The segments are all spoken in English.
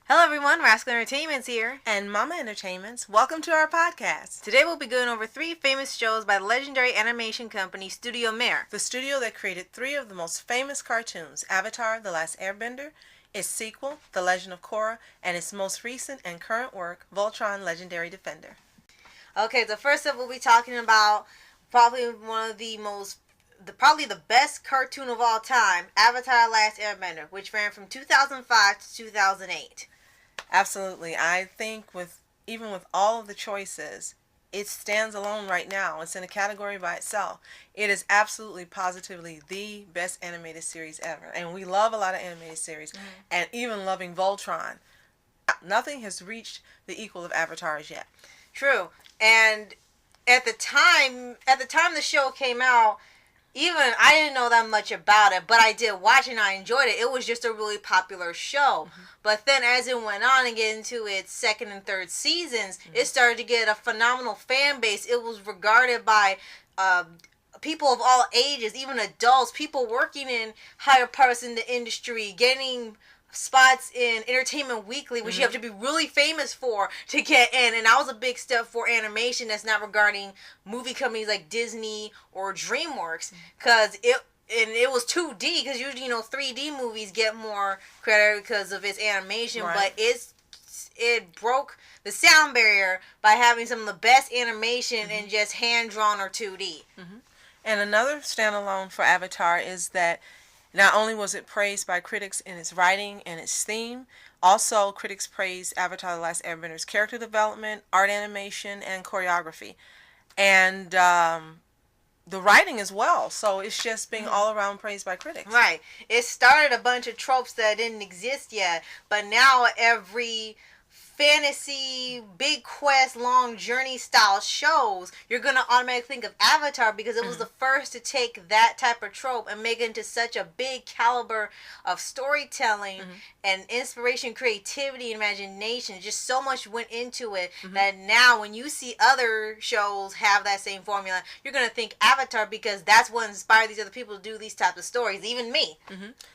Hello everyone, Rascal Entertainment's here. And Mama Entertainments. Welcome to our podcast. Today we'll be going over 3 famous shows by the legendary animation company Studio Mir. The studio that created 3 of the most famous cartoons, Avatar, The Last Airbender, its sequel, The Legend of Korra, and its most recent and current work, Voltron, Legendary Defender. Okay, so first up we'll be talking about probably one of the probably the best cartoon of all time, Avatar Last Airbender, which ran from 2005 to 2008. Absolutely. I think even with all of the choices, it stands alone right now. It's in a category by itself. It is absolutely positively the best animated series ever. And we love a lot of animated series. And even loving Voltron. Nothing has reached the equal of Avatar as yet. True. And at the time the show came out, even I didn't know that much about it, but I did watch it and I enjoyed it. It was just a really popular show. But then as it went on and get into its second and third seasons, it started to get a phenomenal fan base. It was regarded by people of all ages, even adults, people working in higher parts in the industry, getting spots in Entertainment Weekly, which you have to be really famous for to get in. And that was a big step for animation that's not regarding movie companies like Disney or DreamWorks, because it was 2D, because usually 3D movies get more credit because of its animation, right. But it broke the sound barrier by having some of the best animation in just hand-drawn or 2D. And another standalone for Avatar is that not only was it praised by critics in its writing and its theme, also critics praised Avatar The Last Airbender's character development, art animation, and choreography. And the writing as well. So it's just being all around praised by critics. Right. It started a bunch of tropes that didn't exist yet, but now every fantasy, big quest, long journey style shows, you're going to automatically think of Avatar because it was the first to take that type of trope and make it into such a big caliber of storytelling and inspiration, creativity, imagination. Just so much went into it that now when you see other shows have that same formula, you're going to think Avatar because that's what inspired these other people to do these types of stories, even me.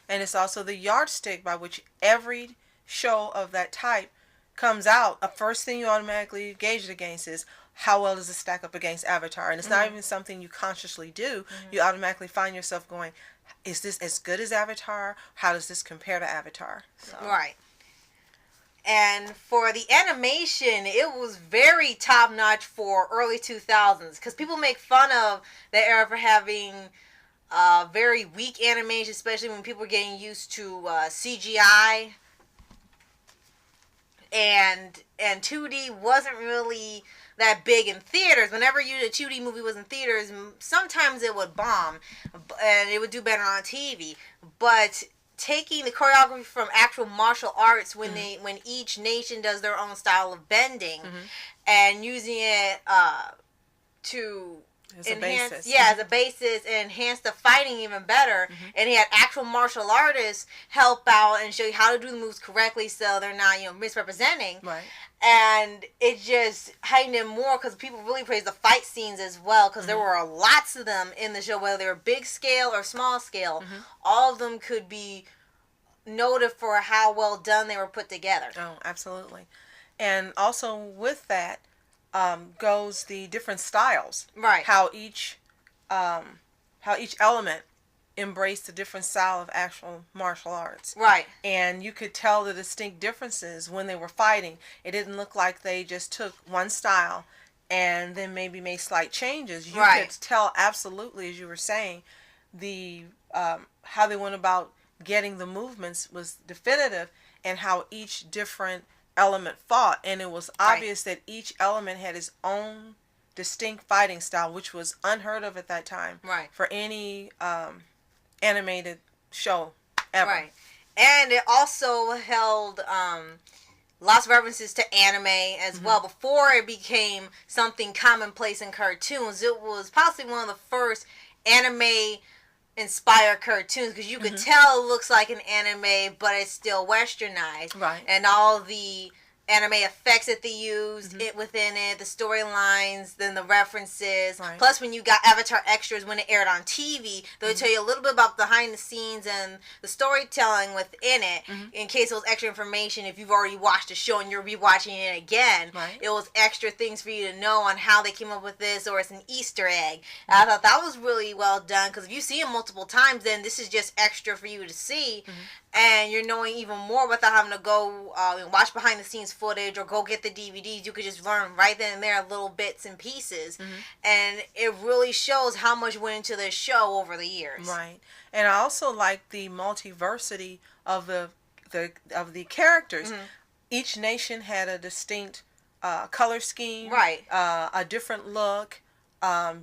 And it's also the yardstick by which every show of that type comes out. The first thing you automatically gauge it against is how well does it stack up against Avatar. And it's not even something you consciously do. You automatically find yourself going, is this as good as Avatar? How does this compare to Avatar? So. Right. And for the animation, it was very top-notch for early 2000s, because people make fun of the era for having very weak animation, especially when people were getting used to CGI. And 2D wasn't really that big in theaters. Whenever a 2D movie was in theaters, sometimes it would bomb, and it would do better on TV. But taking the choreography from actual martial arts, when each nation does their own style of bending, and using it to as a basis. as a basis, and enhance the fighting even better. And he had actual martial artists help out and show you how to do the moves correctly so they're not misrepresenting. Right. And it just heightened it more because people really praised the fight scenes as well, because there were lots of them in the show, whether they were big scale or small scale. All of them could be noted for how well done they were put together. Oh, absolutely. And also with that goes the different styles. Right. How each element embraced a different style of actual martial arts. Right. And you could tell the distinct differences when they were fighting. It didn't look like they just took one style and then maybe made slight changes. You could tell absolutely, as you were saying, the how they went about getting the movements was definitive, and how each different element fought, and it was obvious that each element had its own distinct fighting style, which was unheard of at that time for any animated show ever. Right. And it also held lots of references to anime as well. Before it became something commonplace in cartoons, it was possibly one of the first anime inspired cartoons, because you could tell it looks like an anime, but it's still westernized. Right. And all the anime effects that they used it within it, the storylines, then the references. Plus, when you got Avatar extras when it aired on TV, they'll tell you a little bit about behind the scenes and the storytelling within it. In case it was extra information, if you've already watched the show and you're rewatching it again, it was extra things for you to know on how they came up with this, or it's an Easter egg. And I thought that was really well done, because if you see it multiple times, then this is just extra for you to see. And you're knowing even more without having to go and watch behind the scenes footage or go get the DVDs. You could just learn right then and there little bits and pieces. And it really shows how much went into this show over the years. Right. And I also like the multiversity of the characters. Each nation had a distinct color scheme. Right. A different look,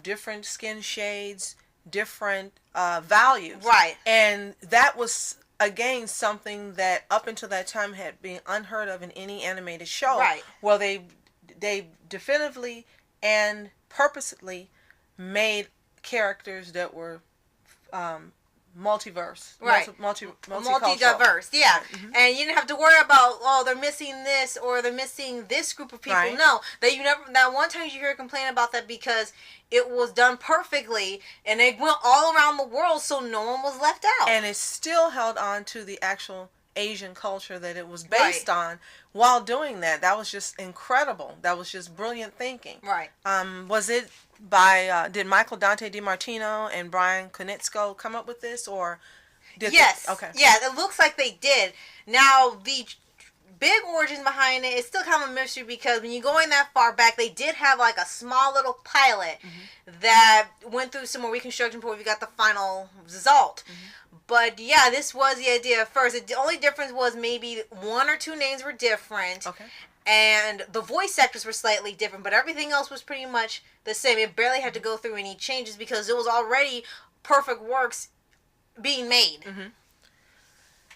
different skin shades, different values. Right. And that was, again, something that up until that time had been unheard of in any animated show. Right. Well, they definitively and purposely made characters that were multiverse. Right. Multi-diverse, yeah. And you didn't have to worry about, oh, they're missing this or they're missing this group of people. Right. No. That one time you hear a complaint about that because it was done perfectly and it went all around the world, so no one was left out. And it still held on to the actual Asian culture that it was based on while doing that. That was just incredible. That was just brilliant thinking. Right. Was it by did Michael Dante DiMartino and Brian Konietzko come up with this, or did okay. Yeah, it looks like they did. Now the big origin behind it is still kind of a mystery, because when you're going that far back, they did have like a small little pilot that went through some more reconstruction before we got the final result. But yeah, this was the idea at first. The only difference was maybe one or two names were different. Okay. And the voice actors were slightly different, but everything else was pretty much the same. It barely had to go through any changes because it was already perfect works being made.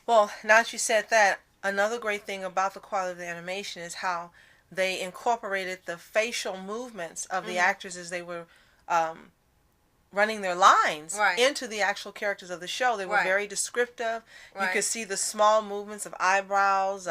Well, now that you said that, another great thing about the quality of the animation is how they incorporated the facial movements of the actors as they were running their lines into the actual characters of the show. They were very descriptive. You could see the small movements of eyebrows.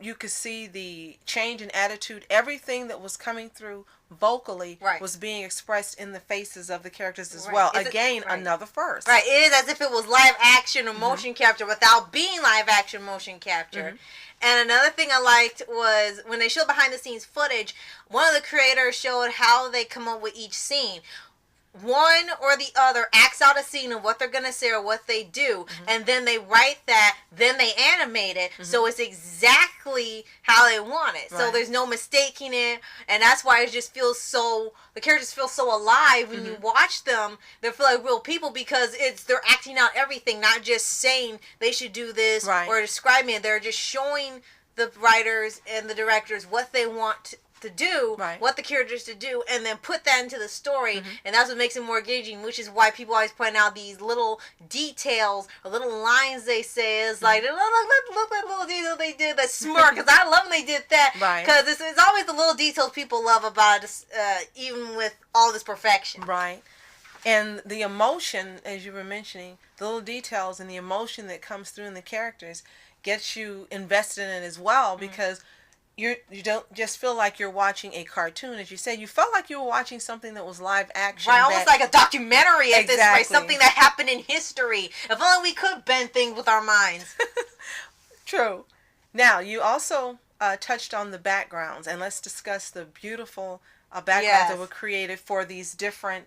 You could see the change in attitude. Everything that was coming through vocally was being expressed in the faces of the characters as well. Again, another first. Right. It is as if it was live action or motion capture without being live action motion capture. And another thing I liked was when they showed behind the scenes footage, one of the creators showed how they come up with each scene. One or the other acts out a scene of what they're going to say or what they do, and then they write that, then they animate it, so it's exactly how they want it. So there's no mistaking it, and that's why it just feels so, the characters feel so alive when you watch them. They feel like real people because they're acting out everything, not just saying they should do this or describing it. They're just showing the writers and the directors what they want to do, what the characters to do, and then put that into the story, and that's what makes it more engaging, which is why people always point out these little details or little lines they say. Is like, look that little detail they did, that smirk, because I love when they did that, because it's always the little details people love about it, even with all this perfection. Right. And the emotion, as you were mentioning, the little details and the emotion that comes through in the characters gets you invested in it as well, because you don't just feel like you're watching a cartoon, as you said. You felt like you were watching something that was live action. Right, almost like a documentary at this point. Something that happened in history. If only we could bend things with our minds. True. Now, you also touched on the backgrounds, and let's discuss the beautiful backgrounds that were created for these different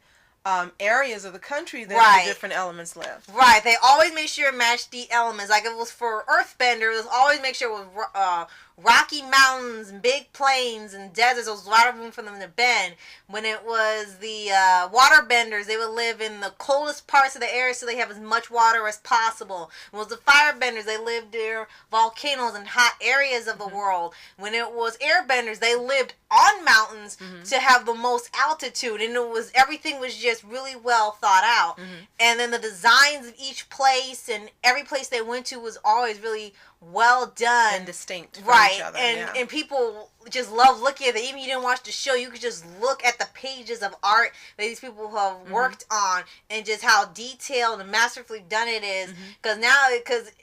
areas of the country that the different elements live. Right. They always make sure to match the elements. Like if it was for Earthbender, it was always make sure it was rocky mountains and big plains and deserts. There was a lot of room for them to bend. When it was the waterbenders, they would live in the coldest parts of the area so they have as much water as possible. When it was the firebenders, they lived near volcanoes and hot areas of the world. When it was airbenders, they lived on mountains to have the most altitude, and everything was just really well thought out. And then the designs of each place and every place they went to was always really well done and distinct from each other. And people, just love looking at it. Even if you didn't watch the show, you could just look at the pages of art that these people have worked on, and just how detailed and masterfully done it is. Because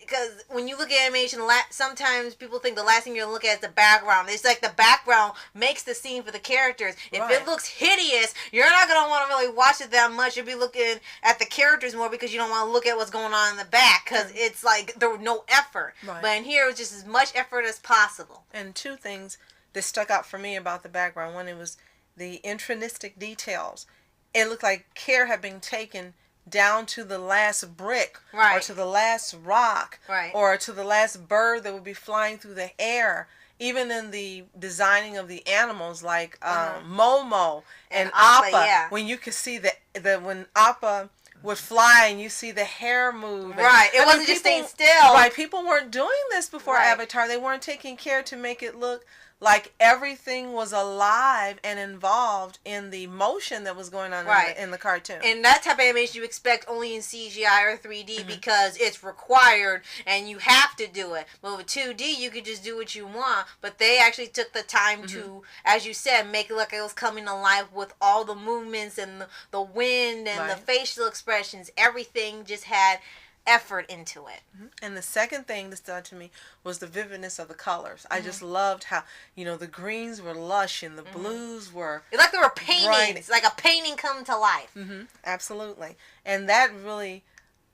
because when you look at animation, sometimes people think the last thing you're looking at is the background. It's like the background makes the scene for the characters. If it looks hideous, you're not gonna want to really watch it that much. You'll be looking at the characters more because you don't want to look at what's going on in the back, because it's like there was no effort. But in here, it was just as much effort as possible. And two things that stuck out for me about the background. One, it was the intrinistic details. It looked like care had been taken down to the last brick, or to the last rock, or to the last bird that would be flying through the air. Even in the designing of the animals, like Momo and Appa, when you could see when Appa would fly and you see the hair move. It wasn't just staying still. People weren't doing this before Avatar. They weren't taking care to make it look like everything was alive and involved in the motion that was going on in the cartoon. And that type of animation you expect only in CGI or 3D because it's required and you have to do it. But with 2D, you could just do what you want. But they actually took the time to, as you said, make it look like it was coming alive with all the movements and the wind and the facial expressions. Everything just had effort into it. And the second thing that stood out to me was the vividness of the colors. I just loved how, the greens were lush and the blues were... It's like they were paintings. Like a painting come to life. Absolutely. And that really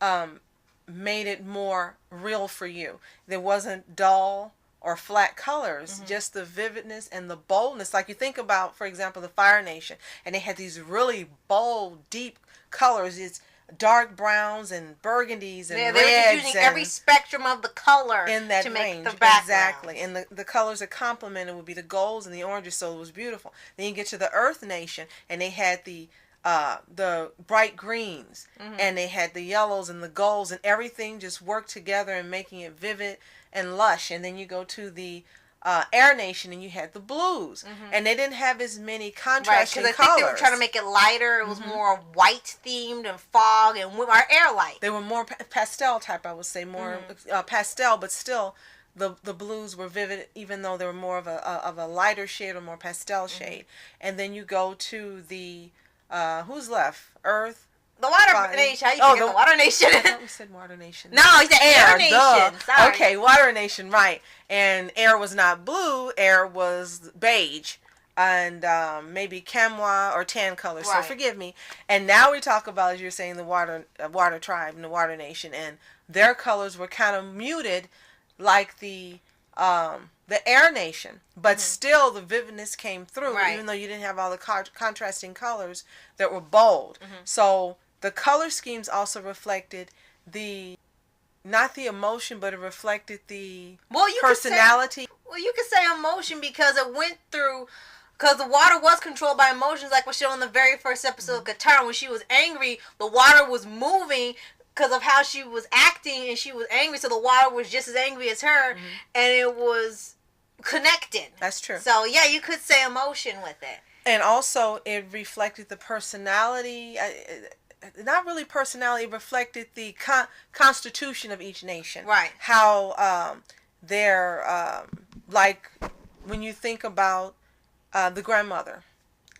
made it more real for you. There wasn't dull or flat colors, just the vividness and the boldness. Like you think about, for example, the Fire Nation, and they had these really bold, deep colors. It's dark browns and burgundies and reds. They were just using every spectrum of the color in that to range. make the background. Exactly. And the colors that complemented would be the golds and the oranges, so it was beautiful. Then you get to the Earth Nation, and they had the bright greens, and they had the yellows and the golds, and everything just worked together and making it vivid and lush. And then you go to the Air Nation, and you had the blues, and they didn't have as many contrasting colors. Because I think they were trying to make it lighter. It was more white themed and fog and our air light. They were more pastel type, I would say, more pastel, but still the blues were vivid, even though they were more of a lighter shade or more pastel shade. And then you go to the who's left? Earth. The Water Nation. How you forget the Water Nation? I thought we said Water Nation. No, he said Air Nation. Sorry. Okay, Water Nation, right. And Air was not blue. Air was beige. And maybe chamois or tan color. So forgive me. And now we talk about, as you're saying, the Water Tribe and the Water Nation. And their colors were kind of muted like the Air Nation. But still the vividness came through, even though you didn't have all the contrasting colors that were bold. So the color schemes also reflected not the emotion, but it reflected the personality. You could say emotion because it went through, because the water was controlled by emotions, like was shown in the very first episode of Qatar. When she was angry, the water was moving because of how she was acting, and she was angry, so the water was just as angry as her, and it was connected. That's true. So, yeah, you could say emotion with it. And also, it reflected the personality, not really personality, it reflected the constitution of each nation. How they're, like, when you think about the grandmother.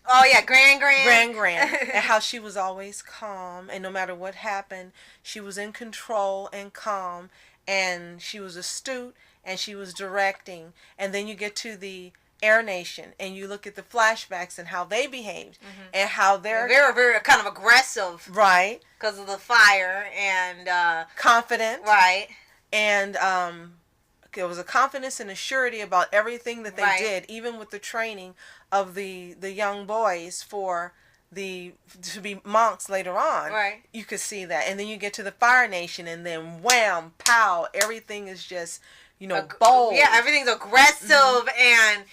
Oh, yeah, Grand. And how she was always calm, and no matter what happened, she was in control and calm, and she was astute, and she was directing. And then you get to the Air Nation, and you look at the flashbacks and how they behaved, and how they're very, very kind of aggressive, because of the fire, and confident, and there was a confidence and a surety about everything that they did, even with the training of the young boys to be monks later on. You could see that. And then you get to the Fire Nation, and then wham, pow, everything is just, bold. Yeah, everything's aggressive, and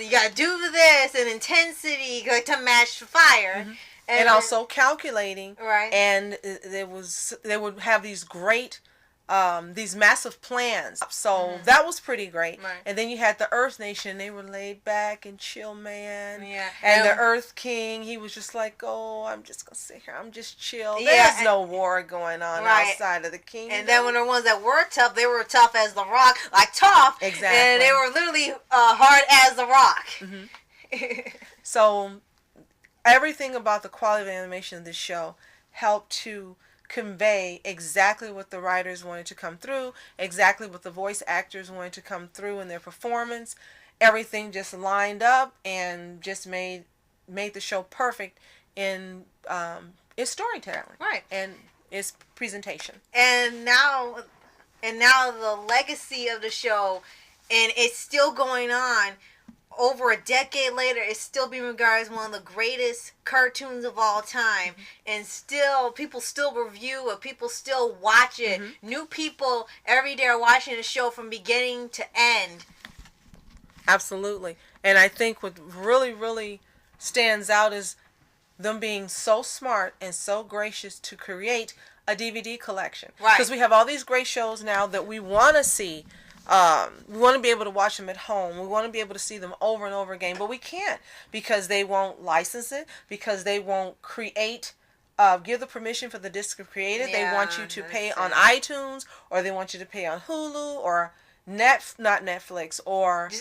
you gotta do this, and intensity to match fire. And also calculating. And they would have these great these massive plans. So that was pretty great. Right. And then you had the Earth Nation. They were laid back and chill, man. Yeah. And the Earth King, he was just like, oh, I'm just going to sit here. I'm just chill. Yeah, There's no war going on outside of the kingdom. And then when the ones that were tough, they were tough as the Rock. Like tough. Exactly. And they were literally hard as the Rock. Mm-hmm. So everything about the quality of animation of this show helped to convey exactly what the writers wanted to come through, exactly what the voice actors wanted to come through in their performance. Everything just lined up and just made the show perfect in its storytelling, right, and its presentation. And now the legacy of the show, and it's still going on. Over a decade later, it's still being regarded as one of the greatest cartoons of all time. And still, people still review it. People still watch it. New people every day are watching the show from beginning to end. Absolutely. And I think what really, really stands out is them being so smart and so gracious to create a DVD collection. Right. Because we have all these great shows now that we want to see. We want to be able to watch them at home. We want to be able to see them over and over again, but we can't because they won't license it, because they won't give the permission for the disc to create it. They want you to pay on iTunes, or they want you to pay on Hulu, or not Netflix, or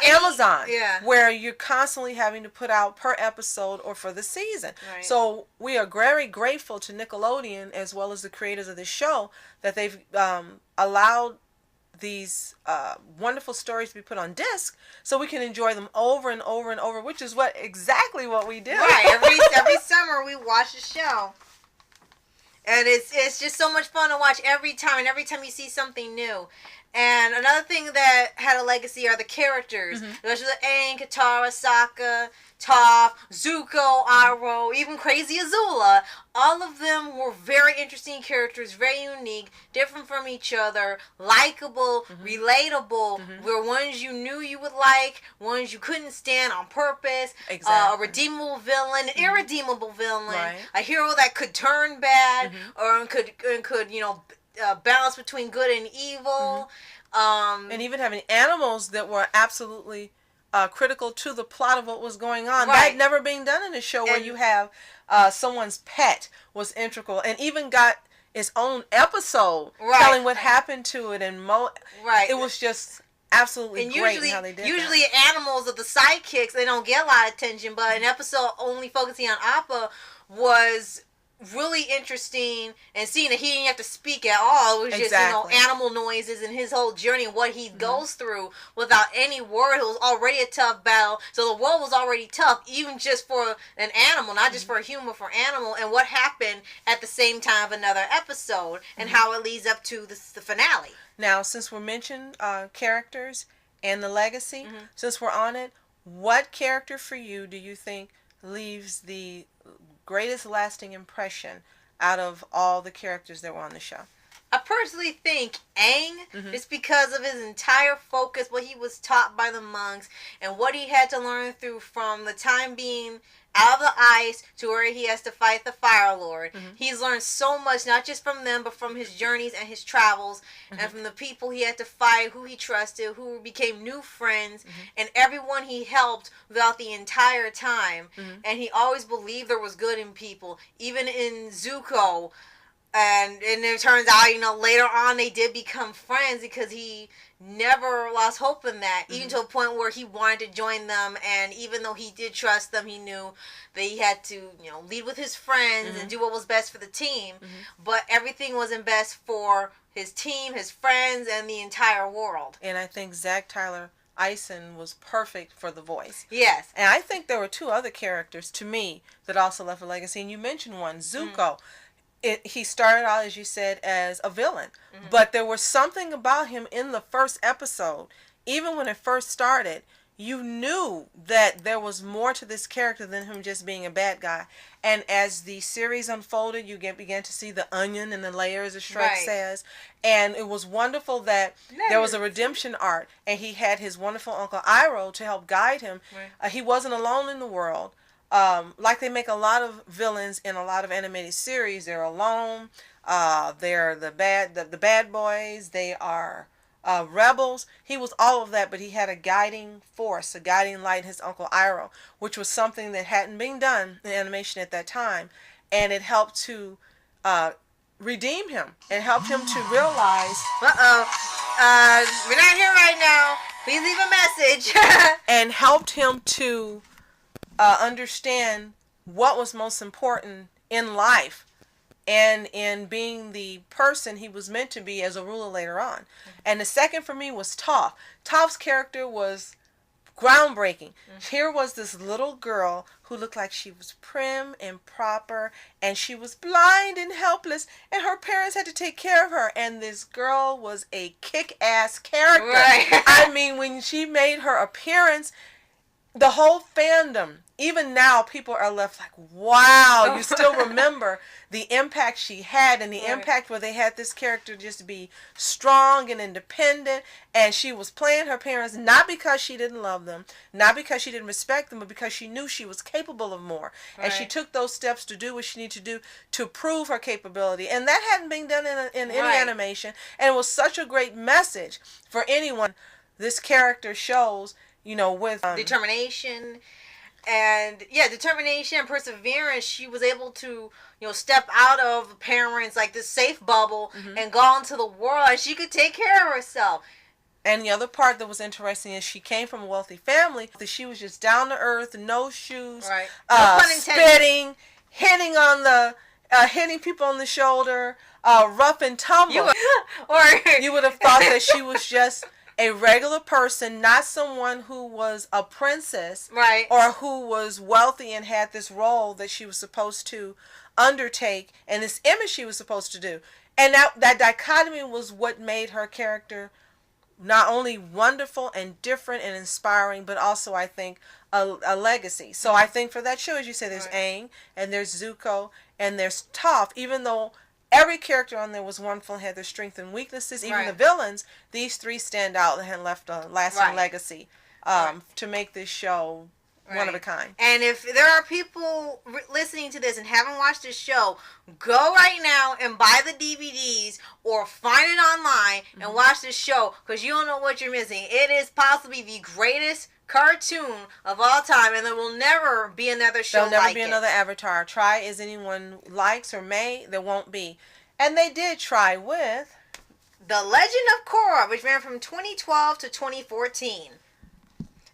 Amazon, where you're constantly having to put out per episode or for the season. Right. So we are very grateful to Nickelodeon as well as the creators of this show that they've allowed these wonderful stories to be put on disc so we can enjoy them over and over and over, which is exactly what we do. Right. Every summer we watch the show. And it's just so much fun to watch every time, and every time you see something new. And another thing that had a legacy are the characters. Especially Aang, Katara, Sokka, Toph, Zuko, Iroh, even Crazy Azula. All of them were very interesting characters, very unique, different from each other, likable, relatable. Were ones you knew you would like, ones you couldn't stand on purpose. Exactly. A redeemable villain, an irredeemable villain, a hero that could turn bad, or could balance between good and evil. And even having animals that were absolutely critical to the plot of what was going on. Right. That had never been done in a show where you have someone's pet was integral and even got its own episode telling what happened to it. And it was just absolutely great how they did usually animals are the sidekicks. They don't get a lot of attention, but an episode only focusing on Appa was really interesting, and seeing that he didn't have to speak at all. It was just animal noises and his whole journey and what he goes through without any word. It was already a tough battle, so the world was already tough, even just for an animal, not just for a human, for animal, and what happened at the same time of another episode, and how it leads up to the finale. Now, since we mentioned characters and the legacy, since we're on it, what character for you do you think leaves the greatest lasting impression out of all the characters that were on the show? I personally think Aang, just because of his entire focus, what he was taught by the monks, and what he had to learn through from the time being out of the ice to where he has to fight the Fire Lord. He's learned so much, not just from them, but from his journeys and his travels, and from the people he had to fight, who he trusted, who became new friends, and everyone he helped throughout the entire time. And he always believed there was good in people, even in Zuko. And it turns out, later on they did become friends because he never lost hope in that, even to a point where he wanted to join them. And even though he did trust them, he knew that he had to, lead with his friends and do what was best for the team. But everything wasn't best for his team, his friends, and the entire world. And I think Zach Tyler Eisen was perfect for the voice. Yes. And I think there were two other characters, to me, that also left a legacy. And you mentioned one, Zuko. He started out, as you said, as a villain. But there was something about him in the first episode, even when it first started, you knew that there was more to this character than him just being a bad guy. And as the series unfolded, you began to see the onion and the layers, as Shrek says. And it was wonderful that there was a redemption arc. And he had his wonderful Uncle Iroh to help guide him. He wasn't alone in the world. Like they make a lot of villains in a lot of animated series. They're alone. They're the bad boys. They are rebels. He was all of that, but he had a guiding force, a guiding light, his Uncle Iroh, which was something that hadn't been done in animation at that time. And it helped to redeem him. It helped him to realize... We're not here right now. Please leave a message. And helped him to understand what was most important in life and in being the person he was meant to be as a ruler later on. And the second for me was Toph. Toph's character was groundbreaking. Here was this little girl who looked like she was prim and proper, and she was blind and helpless, and her parents had to take care of her, and this girl was a kick-ass character. Right. I mean, when she made her appearance, the whole fandom, even now, people are left like, wow, you still remember the impact she had, and the impact where they had this character just be strong and independent, and she was playing her parents not because she didn't love them, not because she didn't respect them, but because she knew she was capable of more. Right. And she took those steps to do what she needed to do to prove her capability. And that hadn't been done in any animation, and it was such a great message for anyone. This character shows, you know, with determination. And determination and perseverance. She was able to, step out of parents, like this safe bubble, and go into the world, and she could take care of herself. And the other part that was interesting is she came from a wealthy family. She was just down to earth, no shoes, right? No pun intended. Spitting, hitting people on the shoulder, rough and tumble. You would have thought that she was just a regular person, not someone who was a princess, right? Or who was wealthy and had this role that she was supposed to undertake and this image she was supposed to do. And that dichotomy was what made her character not only wonderful and different and inspiring, but also, I think, a legacy. So I think for that show, as you say, there's Aang, and there's Zuko, and there's Toph, even though every character on there was wonderful and had their strengths and weaknesses. Even the villains, these three stand out and have left a lasting legacy to make this show one of a kind. And if there are people listening to this and haven't watched this show, go right now and buy the DVDs or find it online and watch this show, because you don't know what you're missing. It is possibly the greatest cartoon of all time, and there will never be another show like it. There'll never be another Avatar. Try as anyone likes or may, there won't be. And they did try with The Legend of Korra, which ran from 2012 to 2014.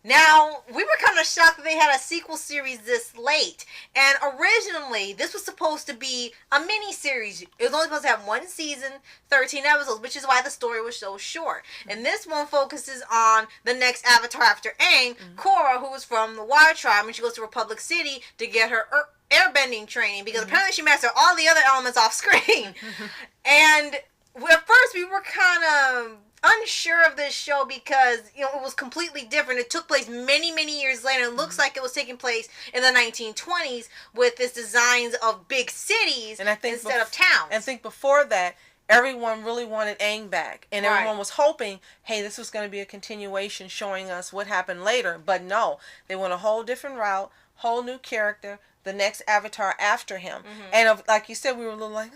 Now, we were kind of shocked that they had a sequel series this late. And originally, this was supposed to be a mini-series. It was only supposed to have one season, 13 episodes, which is why the story was so short. And this one focuses on the next Avatar after Aang, Korra, who was from the Water Tribe, and she goes to Republic City to get her airbending training, because apparently she mastered all the other elements off screen. And at first, we were kind of unsure of this show because it was completely different. It took place many years later. It looks like it was taking place in the 1920s with this designs of big cities instead of towns. And I think before that, everyone really wanted Aang back, and everyone was hoping, hey, this was going to be a continuation showing us what happened later. But no, they went a whole different route, whole new character, the next Avatar after him. And like you said, we were a little like,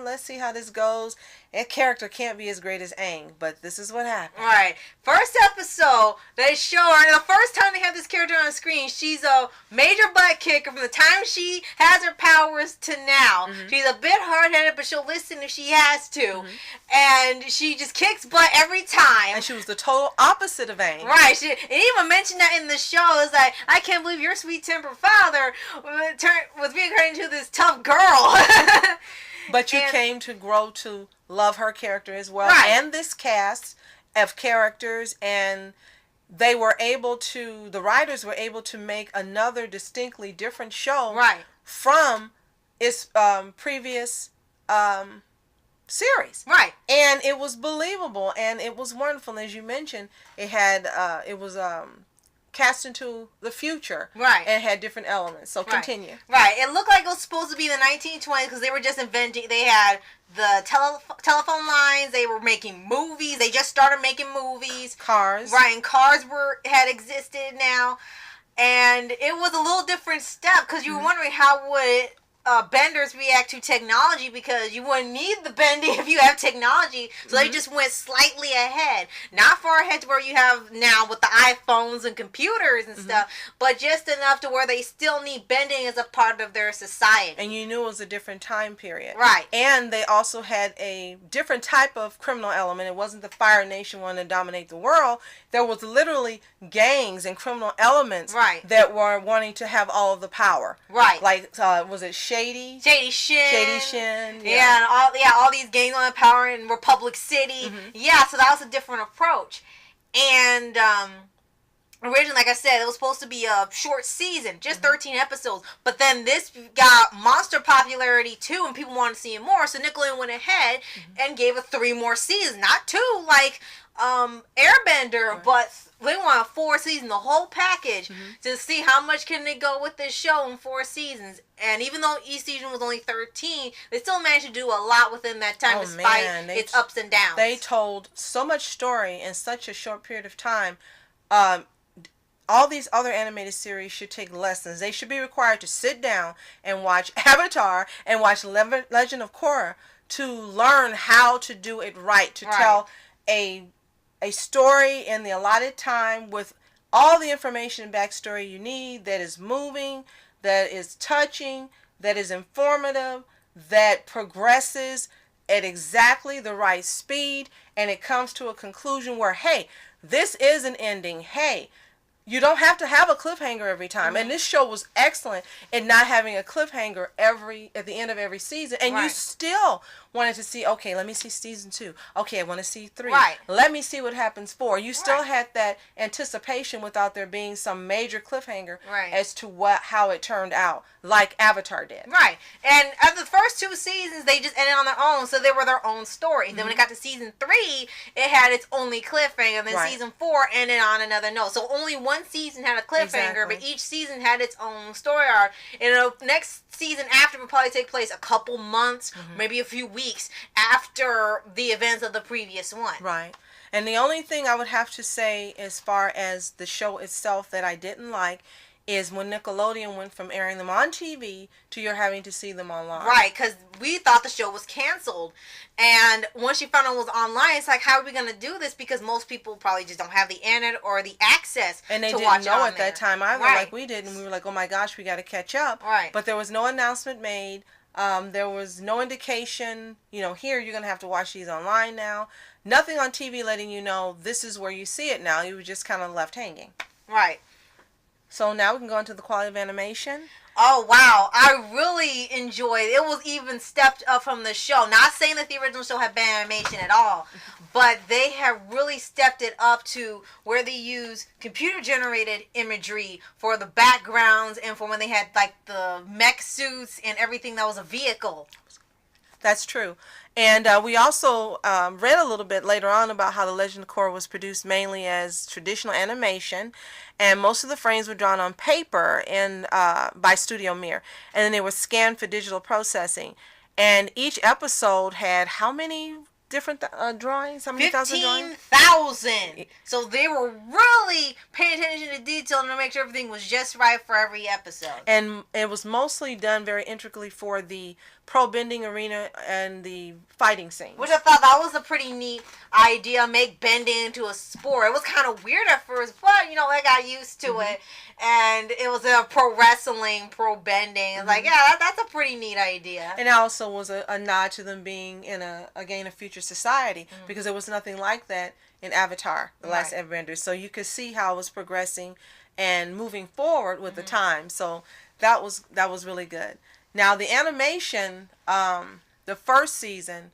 let's see how this goes. That character can't be as great as Aang, but this is what happened. Right. First episode, they show her, and the first time they have this character on screen, she's a major butt kicker from the time she has her powers to now. She's a bit hard-headed, but she'll listen if she has to. And she just kicks butt every time. And she was the total opposite of Aang. Right. She even mentioned that in the show. It's like, I can't believe your sweet-tempered father was being turned into this tough girl. But you came to grow to love her character as well, and this cast of characters, and they were able to, the writers were able to make another distinctly different show from its previous series. Right. And it was believable, and it was wonderful. As you mentioned, it had, it was cast into the future. Right. And had different elements. So continue. Right. It looked like it was supposed to be the 1920s because they were just inventing, they had the telephone lines, they were making movies, they just started making movies. Cars. Right, and cars had existed now. And it was a little different step because you were wondering how would benders react to technology, because you wouldn't need the bending if you have technology. So they just went slightly ahead. Not far ahead to where you have now with the iPhones and computers and stuff, but just enough to where they still need bending as a part of their society. And you knew it was a different time period. Right. And they also had a different type of criminal element. It wasn't the Fire Nation wanting to dominate the world. There was literally gangs and criminal elements that were wanting to have all of the power. Right. Like, was it Shady Shin. Yeah, and all these gangs on power in Republic City. Yeah, so that was a different approach. And originally, like I said, it was supposed to be a short season, just 13 episodes. But then this got monster popularity too, and people wanted to see more. So Nickelodeon went ahead and gave it 3 more seasons, not 2 like Airbender, but they want 4 seasons, the whole package, to see how much can they go with this show in 4 seasons. And even though each season was only 13, they still managed to do a lot within that time, despite its ups and downs. They told so much story in such a short period of time. All these other animated series should take lessons. They should be required to sit down and watch Avatar and watch Legend of Korra to learn how to do it right, to tell a story in the allotted time with all the information and backstory you need, that is moving, that is touching, that is informative, that progresses at exactly the right speed, and it comes to a conclusion where, hey, this is an ending. Hey, you don't have to have a cliffhanger every time. And this show was excellent in not having a cliffhanger at the end of every season. And you still wanted to see, okay, let me see season 2. Okay, I want to see 3. Let me see what happens 4. You still had that anticipation without there being some major cliffhanger as to how it turned out, like Avatar did. Right. And of the first 2 seasons, they just ended on their own, so they were their own story. Then when it got to season 3, it had its only cliffhanger. And then season 4 ended on another note. So only one season had a cliffhanger, but each season had its own story arc. And the next season after would probably take place a couple months, maybe a few weeks after the events of the previous one. Right. And the only thing I would have to say as far as the show itself that I didn't like is when Nickelodeon went from airing them on TV to you're having to see them online. Right, because we thought the show was canceled. And once you found out it was online, it's like, how are we going to do this? Because most people probably just don't have the internet or the access and they to didn't watch know it at that time either, like we did. And we were like, oh my gosh, we got to catch up. Right. But there was no announcement made. There was no indication, here you're going to have to watch these online now. Nothing on TV letting you know this is where you see it now. You were just kind of left hanging. Right. So now we can go into the quality of animation. Oh, wow. I really enjoyed it. It was even stepped up from the show. Not saying that the original show had bad animation at all, but they have really stepped it up to where they use computer-generated imagery for the backgrounds and for when they had, like, the mech suits and everything that was a vehicle. That's true. And we also read a little bit later on about how the Legend of Korra was produced mainly as traditional animation, and most of the frames were drawn on paper by Studio Mir, and then they were scanned for digital processing. And each episode had how many different drawings? How many thousand drawings? 15,000. So they were really paying attention to detail to make sure everything was just right for every episode. And it was mostly done very intricately for the pro bending arena and the fighting scenes. Which I thought that was a pretty neat idea, make bending into a sport. It was kind of weird at first, but I got used to it. And it was a pro wrestling, pro bending. It's like, yeah, that's a pretty neat idea. And it also was a nod to them being in a future society, because there was nothing like that in Avatar, The Last Airbender. So you could see how it was progressing and moving forward with the time. So that was really good. Now the animation, the first season,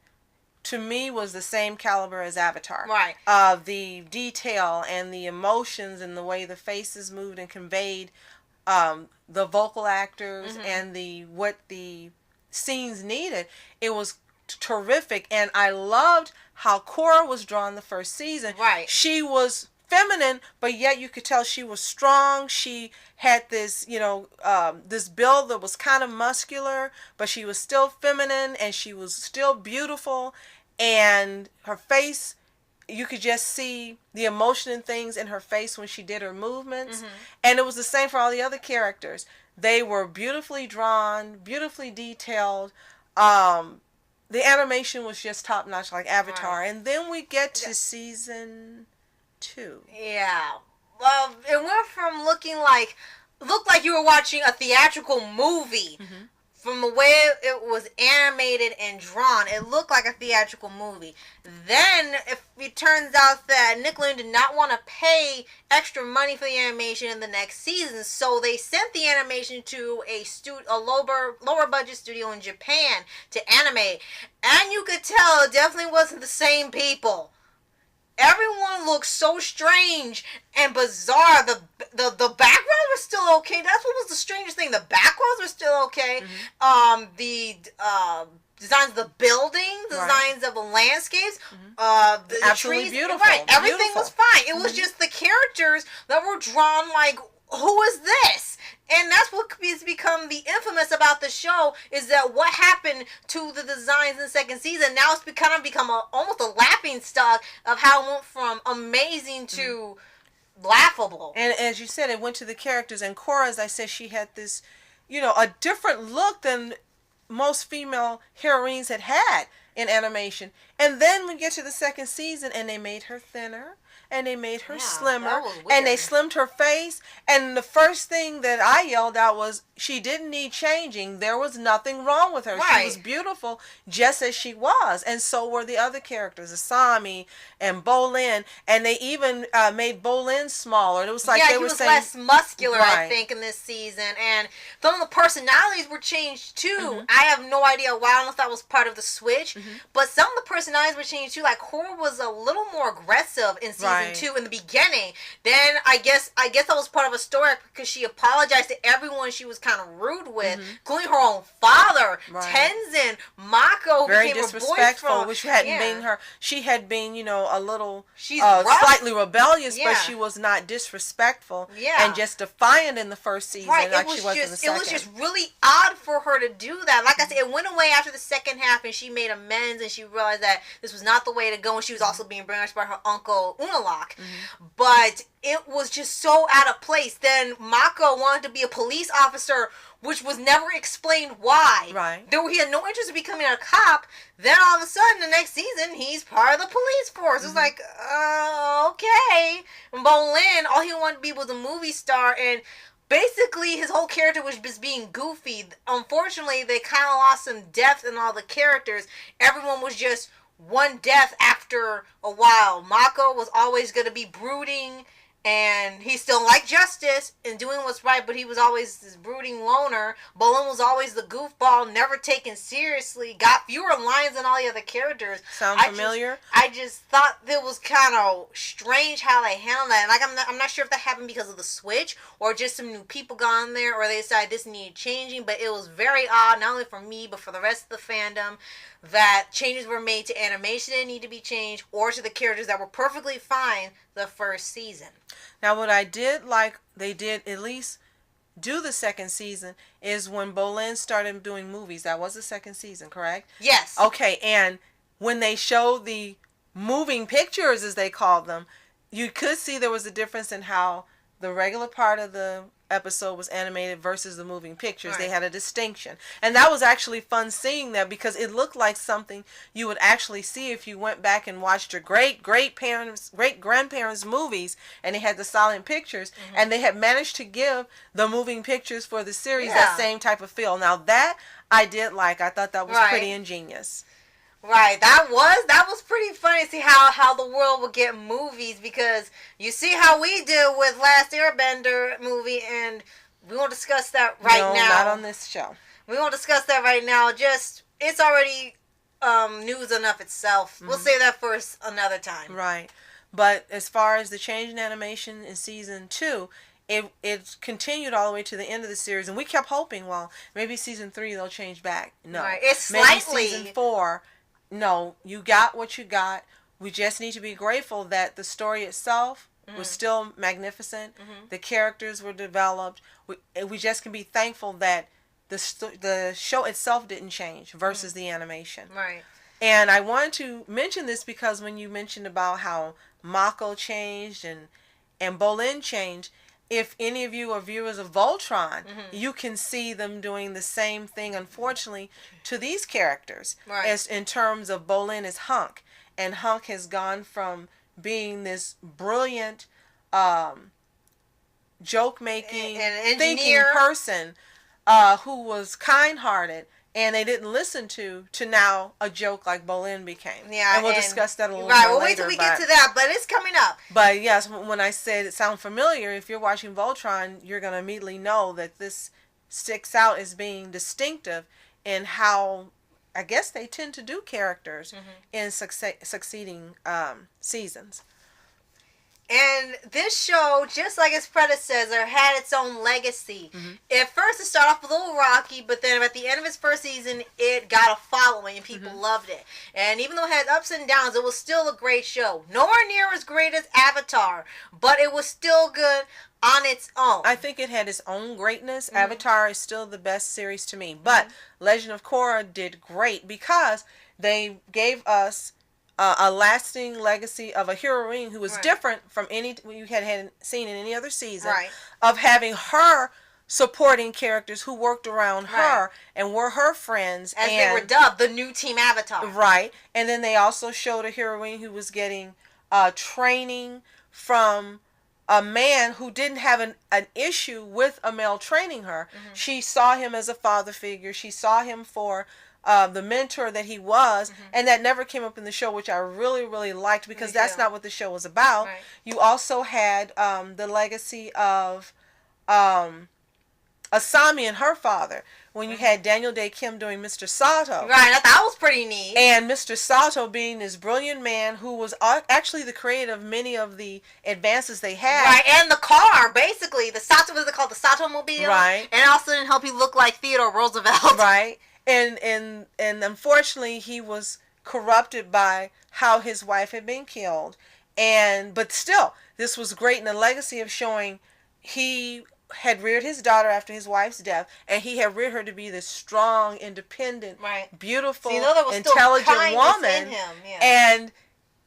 to me was the same caliber as Avatar. Right. The detail and the emotions and the way the faces moved and conveyed the vocal actors and what the scenes needed. It was terrific, and I loved how Korra was drawn the first season. Right. She was feminine, but yet you could tell she was strong. She had this, this build that was kind of muscular, but she was still feminine, and she was still beautiful. And her face, you could just see the emotion and things in her face when she did her movements. And it was the same for all the other characters. They were beautifully drawn, beautifully detailed. The animation was just top notch, like Avatar. Right. And then we get to season 2. Yeah. Well, it went from looked like you were watching a theatrical movie. Mm-hmm. From the way it was animated and drawn, it looked like a theatrical movie. Then, if it turns out that Nickelodeon did not want to pay extra money for the animation in the next season, so they sent the animation to a lower budget studio in Japan to animate. And you could tell it definitely wasn't the same people. Everyone looked so strange and bizarre. The backgrounds were still okay. That's what was the strangest thing. The backgrounds were still okay. Mm-hmm. The designs of the buildings, designs of the landscapes, the absolutely trees, beautiful. Right, everything beautiful. was fine. It was just the characters that were drawn like, who is this? And that's what has become the infamous about the show, is that what happened to the designs in the second season, now it's become almost a laughing stock of how it went from amazing to laughable. And as you said, it went to the characters. And Korra, as I said, she had this, a different look than most female heroines had in animation. And then we get to the second season, and they made her thinner. And they made her slimmer, and they slimmed her face. And the first thing that I yelled out was, she didn't need changing. There was nothing wrong with her. Right. She was beautiful just as she was. And so were the other characters, Asami and Bolin. And they even made Bolin smaller. It was like they were saying, less muscular, right. I think, in this season. And some of the personalities were changed too. Mm-hmm. I have no idea why. I don't know if that was part of the switch. Mm-hmm. But some of the personalities were changed too. Like Korra was a little more aggressive in season 2 in the beginning. Then I guess that was part of a story because she apologized to everyone she was kind of rude with, including her own father, Tenzin, Mako, very became disrespectful, her boyfriend. Which hadn't been her. She had been, a little slightly rebellious, but she was not disrespectful and just defiant in the first season, like she was in the second. It was just really odd for her to do that. Like I said, it went away after the second half, and she made amends, and she realized that this was not the way to go, and she was also being brainwashed by her uncle Unalak. But it was just so out of place. Then Mako wanted to be a police officer, which was never explained why. Right. He had no interest in becoming a cop. Then all of a sudden, the next season, he's part of the police force. It's like, okay. And Bolin, all he wanted to be was a movie star, and basically his whole character was just being goofy. Unfortunately, they kind of lost some depth in all the characters. Everyone was just one death after a while. Mako was always going to be brooding, and he still liked justice and doing what's right, but he was always this brooding loner. Bolin was always the goofball, never taken seriously, got fewer lines than all the other characters. Sound familiar? I just thought it was kind of strange how they handled that. And I'm not sure if that happened because of the switch or just some new people got in there, or they decided this needed changing, but it was very odd, not only for me, but for the rest of the fandom, that changes were made to animation that need to be changed, or to the characters that were perfectly fine the first season. Now, what I did like they did at least do the second season is when Bolin started doing movies. That was the second season, correct? Yes. Okay, and when they showed the moving pictures, as they called them, you could see there was a difference in how the regular part of the episode was animated versus the moving pictures. Right. They had a distinction. And that was actually fun seeing that, because it looked like something you would actually see if you went back and watched your great-grandparents' movies, and they had the silent pictures, and they had managed to give the moving pictures for the series that same type of feel. Now that I did like. I thought that was pretty ingenious. Right, that was pretty funny to see how the world would get movies, because you see how we did with Last Airbender movie, and we won't discuss that now. No, not on this show. We won't discuss that right now. Just, it's already news enough itself. We'll save that for another time. Right, but as far as the change in animation in season 2, it continued all the way to the end of the series, and we kept hoping, well, maybe season 3 they'll change back. No, it's slightly. Maybe season 4. No, you got what you got. We just need to be grateful that the story itself was still magnificent. The characters were developed. We just can be thankful that the show itself didn't change versus the animation. Right. And I wanted to mention this because when you mentioned about how Mako changed and Bolin changed, if any of you are viewers of Voltron, you can see them doing the same thing, unfortunately, to these characters. Right. As in terms of Bolin is Hunk. And Hunk has gone from being this brilliant, joke-making, thinking person who was kind-hearted, and they didn't listen to now a joke like Bolin became. Yeah, and we'll discuss that a little right, more we'll later. Wait till we get to that, but it's coming up. But yes, when I said it sounds familiar, if you're watching Voltron, you're going to immediately know that this sticks out as being distinctive in how, I guess, they tend to do characters in succeeding seasons. And this show, just like its predecessor, had its own legacy. At first, it started off a little rocky, but then at the end of its first season, it got a following, and people loved it. And even though it had ups and downs, it was still a great show. Nowhere near as great as Avatar, but it was still good on its own. I think it had its own greatness. Avatar is still the best series to me. But Legend of Korra did great because they gave us a lasting legacy of a heroine who was different from any you had seen in any other season. Of having her supporting characters who worked around her and were her friends. As they were dubbed the new Team Avatar. Right. And then they also showed a heroine who was getting training from a man who didn't have an issue with a male training her. She saw him as a father figure. She saw him for the mentor that he was, and that never came up in the show, which I really, really liked, because that's not what the show was about. You also had the legacy of Asami and her father, when you had Daniel Day Kim doing Mr. Sato. Right, that was pretty neat. And Mr. Sato being this brilliant man who was actually the creator of many of the advances they had. Right, and the car, basically. The Sato, was called the Sato-mobile? Right. And also didn't help you look like Theodore Roosevelt. Right. And unfortunately, he was corrupted by how his wife had been killed. But still, this was great in the legacy of showing he had reared his daughter after his wife's death, and he had reared her to be this strong, independent, beautiful, intelligent woman. And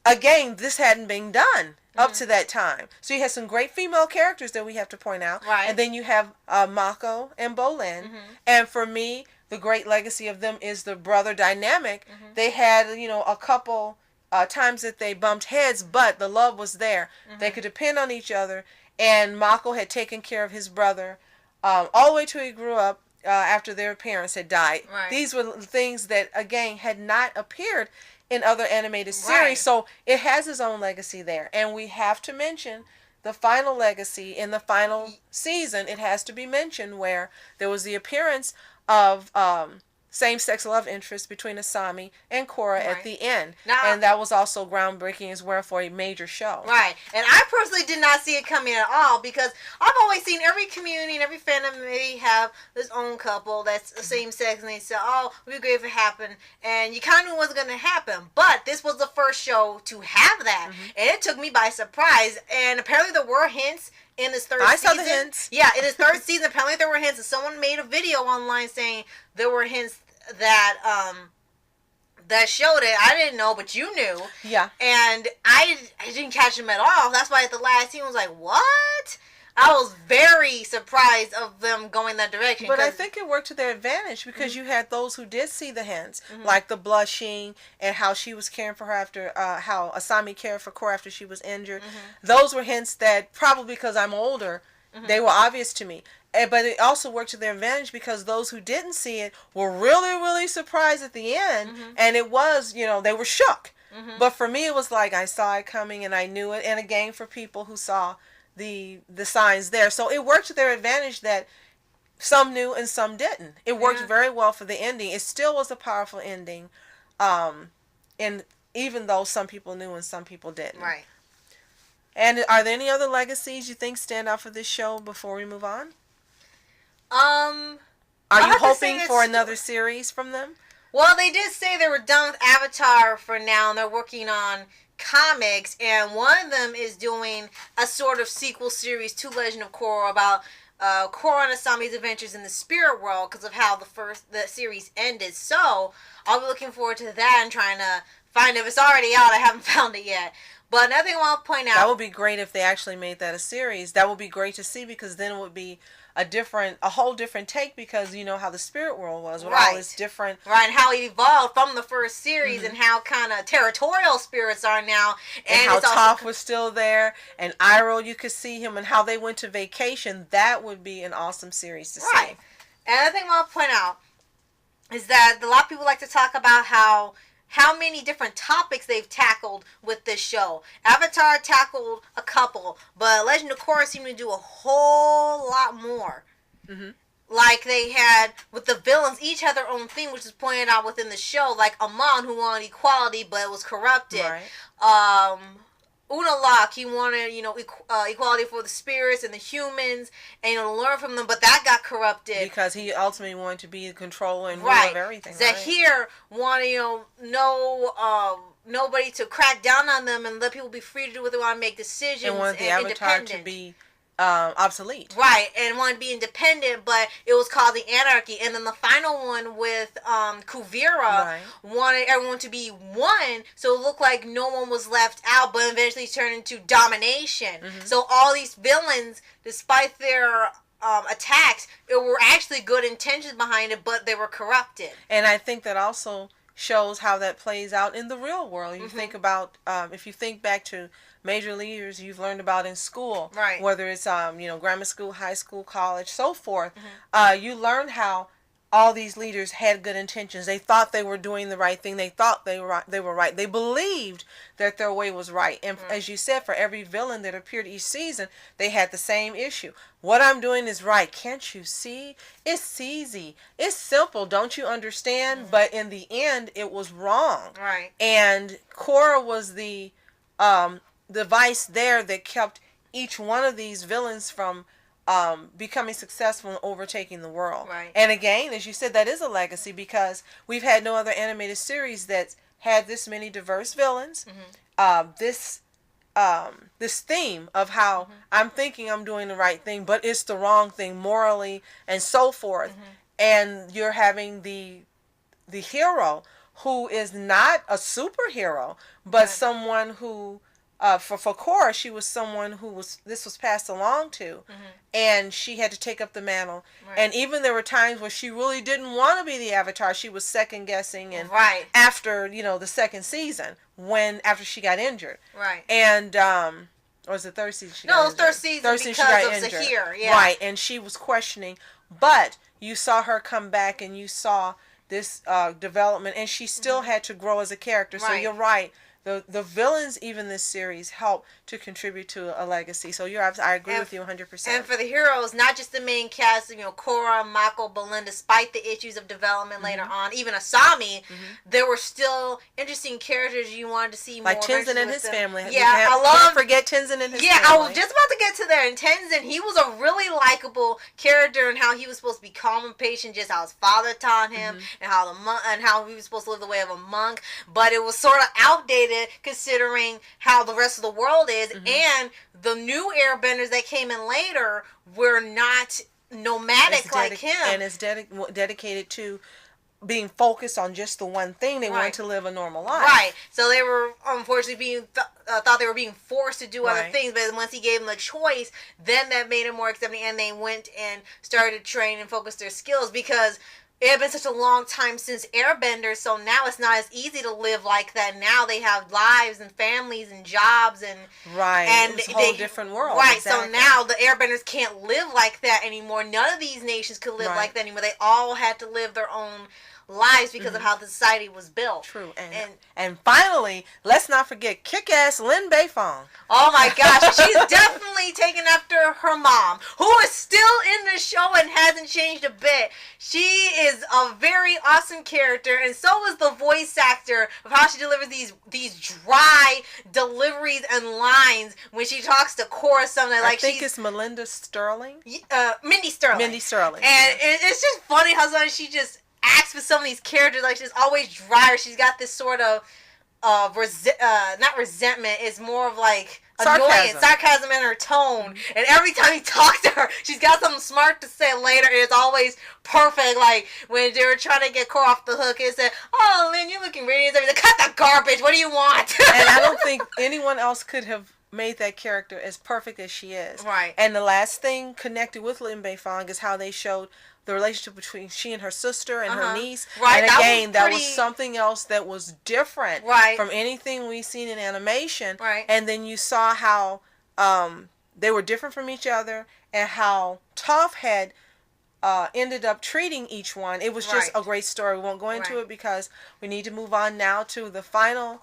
again, this hadn't been done up to that time. So you had some great female characters that we have to point out. And then you have Mako and Bolin. And for me, the great legacy of them is the brother dynamic. They had, a couple times that they bumped heads, but the love was there. They could depend on each other. And Mako had taken care of his brother all the way till he grew up after their parents had died. These were things that, again, had not appeared in other animated series. So it has its own legacy there. And we have to mention the final legacy in the final season. It has to be mentioned, where there was the appearance of same-sex love interest between Asami and Korra at the end. And that was also groundbreaking as well for a major show. Right. And I personally did not see it coming at all, because I've always seen every community and every fandom may have this own couple that's the same sex, and they say, oh, it would be great if it happened. And you kind of knew it wasn't going to happen. But this was the first show to have that. And it took me by surprise. And apparently there were hints in this third season. I saw the hints. Yeah, in this third season, apparently there were hints. And someone made a video online saying there were hints that that showed it. I didn't know, but you knew. Yeah. And I didn't catch them at all. That's why at the last scene I was like, what? I was very surprised of them going that direction. But I think it worked to their advantage, because you had those who did see the hints, like the blushing and how she was caring for her after, how Asami cared for Korra after she was injured. Those were hints that, probably because I'm older, they were obvious to me. But it also worked to their advantage, because those who didn't see it were really, really surprised at the end. And it was, they were shook. But for me, it was like I saw it coming and I knew it. And again, for people who saw the signs there. So it worked to their advantage that some knew and some didn't. It worked very well for the ending. It still was a powerful ending. And even though some people knew and some people didn't. Right. And are there any other legacies you think stand out for this show before we move on? Are you hoping for another series from them? Well, they did say they were done with Avatar for now, and they're working on comics, and one of them is doing a sort of sequel series to Legend of Korra about Korra and Asami's adventures in the spirit world, because of how the series ended. So I'll be looking forward to that and trying to find if it's already out. I haven't found it yet. But another thing I want to point out. That would be great if they actually made that a series. That would be great to see, because then it would be a whole different take, because you know how the spirit world was with all this different, right, and how it evolved from the first series, and how kind of territorial spirits are now, and how Toph was still there, and Iroh, you could see him, and how they went to vacation. That would be an awesome series to see. Right. And another thing I want to point out is that a lot of people like to talk about how many different topics they've tackled with this show. Avatar tackled a couple, but Legend of Korra seemed to do a whole lot more. Mm-hmm. Like they had, with the villains, each had their own thing, which is pointed out within the show. Like Amon, who wanted equality, but was corrupted. Right. Unalaq, he wanted, equality for the spirits and the humans, and learn from them, but that got corrupted because he ultimately wanted to be in control and rule of everything. Zahir wanted, nobody to crack down on them and let people be free to do what they want to make decisions, and wanted the Avatar to be obsolete. Right, and wanted to be independent, but it was called the anarchy. And then the final one with Kuvira wanted everyone to be one, so it looked like no one was left out, but eventually turned into domination. Mm-hmm. So all these villains, despite their attacks, it were actually good intentions behind it, but they were corrupted. And I think that also shows how that plays out in the real world. You think about, if you think back to major leaders you've learned about in school, right? Whether it's grammar school, high school, college, so forth. You learn how all these leaders had good intentions. They thought they were doing the right thing. They thought they were right. They believed that their way was right. And as you said, for every villain that appeared each season, they had the same issue. What I'm doing is right. Can't you see? It's easy. It's simple. Don't you understand? But in the end, it was wrong. Right. And Korra was the device there that kept each one of these villains from becoming successful and overtaking the world. Right. And again, as you said, that is a legacy, because we've had no other animated series that's had this many diverse villains. This theme of how I'm thinking I'm doing the right thing, but it's the wrong thing morally and so forth. And you're having the hero who is not a superhero, but someone who for Korra, she was someone this was passed along to, and she had to take up the mantle. Right. And even there were times where she really didn't want to be the Avatar. She was second guessing, and after the second season, after she got injured, and or was it third season? No, it was third season because she got injured. Zahir, right, and she was questioning, but you saw her come back, and you saw this development, and she still had to grow as a character. So you're right. The villains, even this series, help to contribute to a legacy. So I agree with you 100%. And for the heroes, not just the main cast, Korra, Mako, Belinda, despite the issues of development later on, even Asami, there were still interesting characters you wanted to see more. Like Tenzin and his family. Yeah, can't forget Tenzin and his family. Yeah, I was just about to get to there. And Tenzin, he was a really likable character, and how he was supposed to be calm and patient, just how his father taught him, and how he was supposed to live the way of a monk. But it was sort of outdated, considering how the rest of the world is, and the new airbenders that came in later were not nomadic like him, and it's dedicated to being focused on just the one thing. They wanted to live a normal life, right? So they were unfortunately thought they were being forced to do other things, but once he gave them the choice, then that made it more accepting, and they went and started to train and focus their skills, because it had been such a long time since airbenders, so now it's not as easy to live like that. Now they have lives and families and jobs and it's a whole different world. Right, exactly. So now the airbenders can't live like that anymore. None of these nations could live like that anymore. They all had to live their own lives because of how the society was built. True. And finally, let's not forget kick-ass Lin Beifong. Oh my gosh, she's definitely taken after her mom, who is still in the show and hasn't changed a bit. She is a very awesome character, and so is the voice actor of how she delivers these dry deliveries and lines when she talks to Korra. Something like I think it's Melinda Sterling. Mindy Sterling. Mindy Sterling. And it's just funny how sometimes she just acts with some of these characters like she's always dry, or she's got this sort of not resentment, it's more of like annoyance, sarcasm in her tone. And every time you talk to her, she's got something smart to say later, and it's always perfect. Like when they were trying to get Korra off the hook, it said, "Oh, Lynn, you're looking radiant." Cut the garbage. What do you want? And I don't think anyone else could have made that character as perfect as she is. Right. And the last thing connected with Lin Beifong is how they showed the relationship between she and her sister and her niece. Right. And again, that was something else that was different from anything we've seen in animation. Right. And then you saw how they were different from each other, and how Toph had ended up treating each one. It was just a great story. We won't go into it because we need to move on now to the final.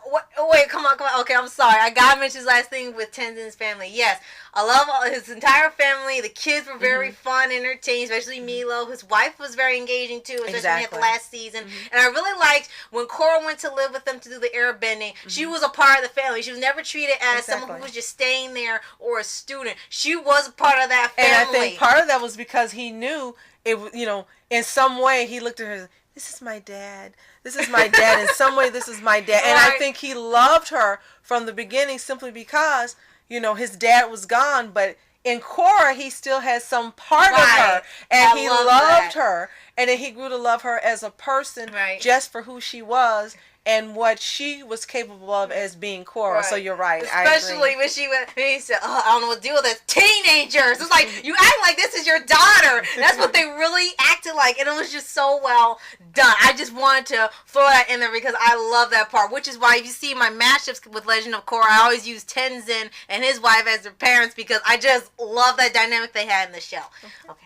Wait, come on. Okay, I'm sorry. I gotta mention his last thing with Tenzin's family. Yes, I love his entire family. The kids were very fun, entertaining, especially Milo. His wife was very engaging too, especially at the last season. And I really liked when Korra went to live with them to do the airbending. She was a part of the family. She was never treated as someone who was just staying there or a student. She was a part of that family. And I think part of that was because he knew it, in some way he looked at her, this is my dad. This is my dad. In some way, this is my dad. And I think he loved her from the beginning simply because, his dad was gone. But in Korra, he still had some part of her. And he loved her. And then he grew to love her as a person just for who she was and what she was capable of as being Korra. Right. So you're right. Especially when he said, I don't know what to do with it. Teenagers. It's like, you act like this is your daughter. That's what they really acted like. And it was just so well done. I just wanted to throw that in there because I love that part. Which is why if you see my mashups with Legend of Korra, I always use Tenzin and his wife as their parents because I just love that dynamic they had in the show. Okay.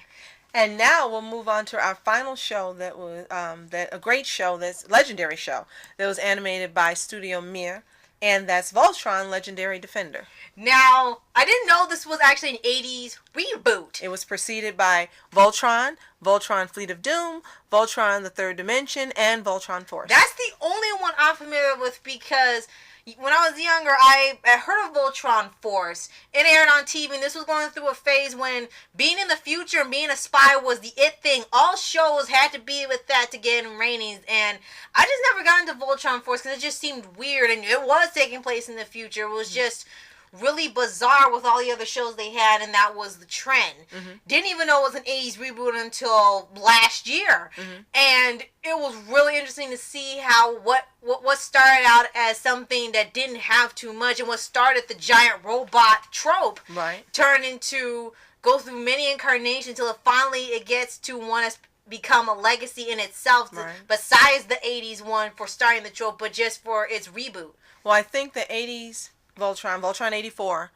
And now we'll move on to our final show that was a great show, that's legendary show that was animated by Studio Mir, and that's Voltron, Legendary Defender. Now, I didn't know this was actually an 80s reboot. It was preceded by Voltron, Voltron Fleet of Doom, Voltron the Third Dimension, and Voltron Force. That's the only one I'm familiar with because when I was younger, I heard of Voltron Force. It aired on TV, and this was going through a phase when being in the future and being a spy was the it thing. All shows had to be with that to get in ratings, and I just never got into Voltron Force because it just seemed weird, and it was taking place in the future. It was just really bizarre with all the other shows they had, and that was the trend. Didn't even know it was an 80s reboot until last year. And it was really interesting to see how what started out as something that didn't have too much, and what started the giant robot trope turned into go through many incarnations until it gets to one that's become a legacy in itself, besides the 80s one for starting the trope, but just for its reboot. Well, I think the 80s Voltron 84,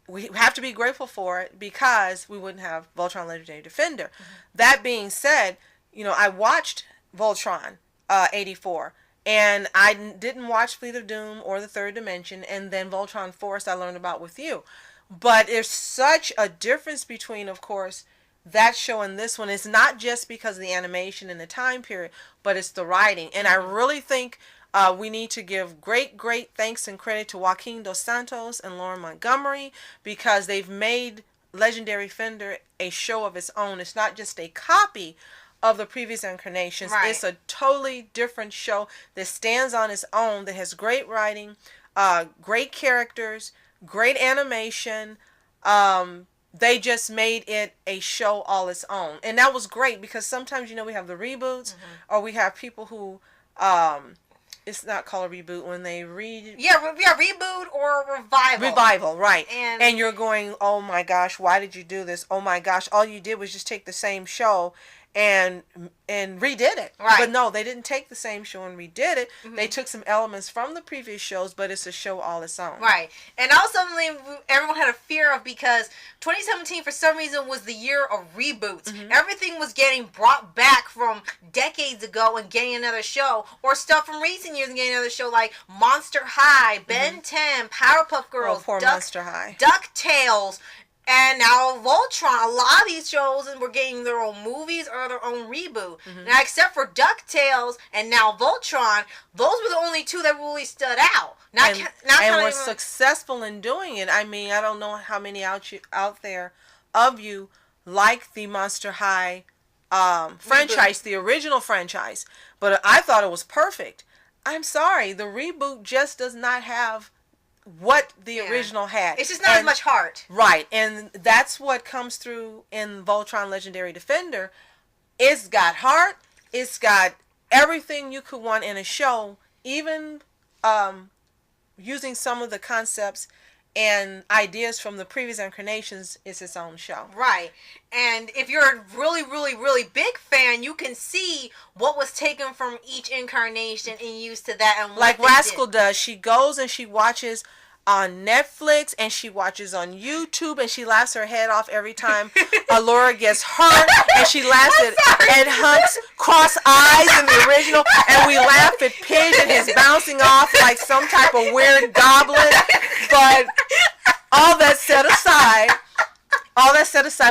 we have to be grateful for it because we wouldn't have Voltron Legendary Defender. That being said, I watched Voltron 84, and I didn't watch Fleet of Doom or the Third Dimension, and then Voltron Force I learned about with you. But there's such a difference between, of course, that show and this one. It's not just because of the animation and the time period, but it's the writing. And I really think we need to give great thanks and credit to Joaquin Dos Santos and Lauren Montgomery because they've made Legendary Defender a show of its own. It's not just a copy of the previous incarnations. It's a totally different show that stands on its own, that has great writing, great characters, great animation. They just made it a show all its own. And that was great because sometimes, we have the reboots or we have people who it's not called a reboot when they reboot or revival. Revival, right. And you're going, oh my gosh, why did you do this? Oh my gosh, all you did was just take the same show and redid it. Right. But no, they didn't take the same show and redid it. They took some elements from the previous shows, but it's a show all its own. Right. And also something everyone had a fear of because 2017 for some reason was the year of reboots. Everything was getting brought back from decades ago and getting another show, or stuff from recent years and getting another show like Monster High, Ben 10, Powerpuff Girls, Monster High, DuckTales. And now Voltron, a lot of these shows were getting their own movies or their own reboot. Now, except for DuckTales and now Voltron, those were the only two that really stood out. And were successful in doing it. I mean, I don't know how many out there of you like the Monster High franchise, the original franchise. But I thought it was perfect. I'm sorry, the reboot just does not have what the original had. It's just not as much heart. Right. And that's what comes through in Voltron Legendary Defender. It's got heart. It's got everything you could want in a show. Even using some of the concepts and ideas from the previous incarnations, is its own show. Right. And if you're a really, really, really big fan, you can see what was taken from each incarnation and used to that. And like Rascal does. She goes and she watches on Netflix and she watches on YouTube and she laughs her head off every time Allura gets hurt, and she laughs at Hunk's cross eyes in the original, and we laugh at Pidge and his bouncing off like some type of weird goblin. But all that set aside,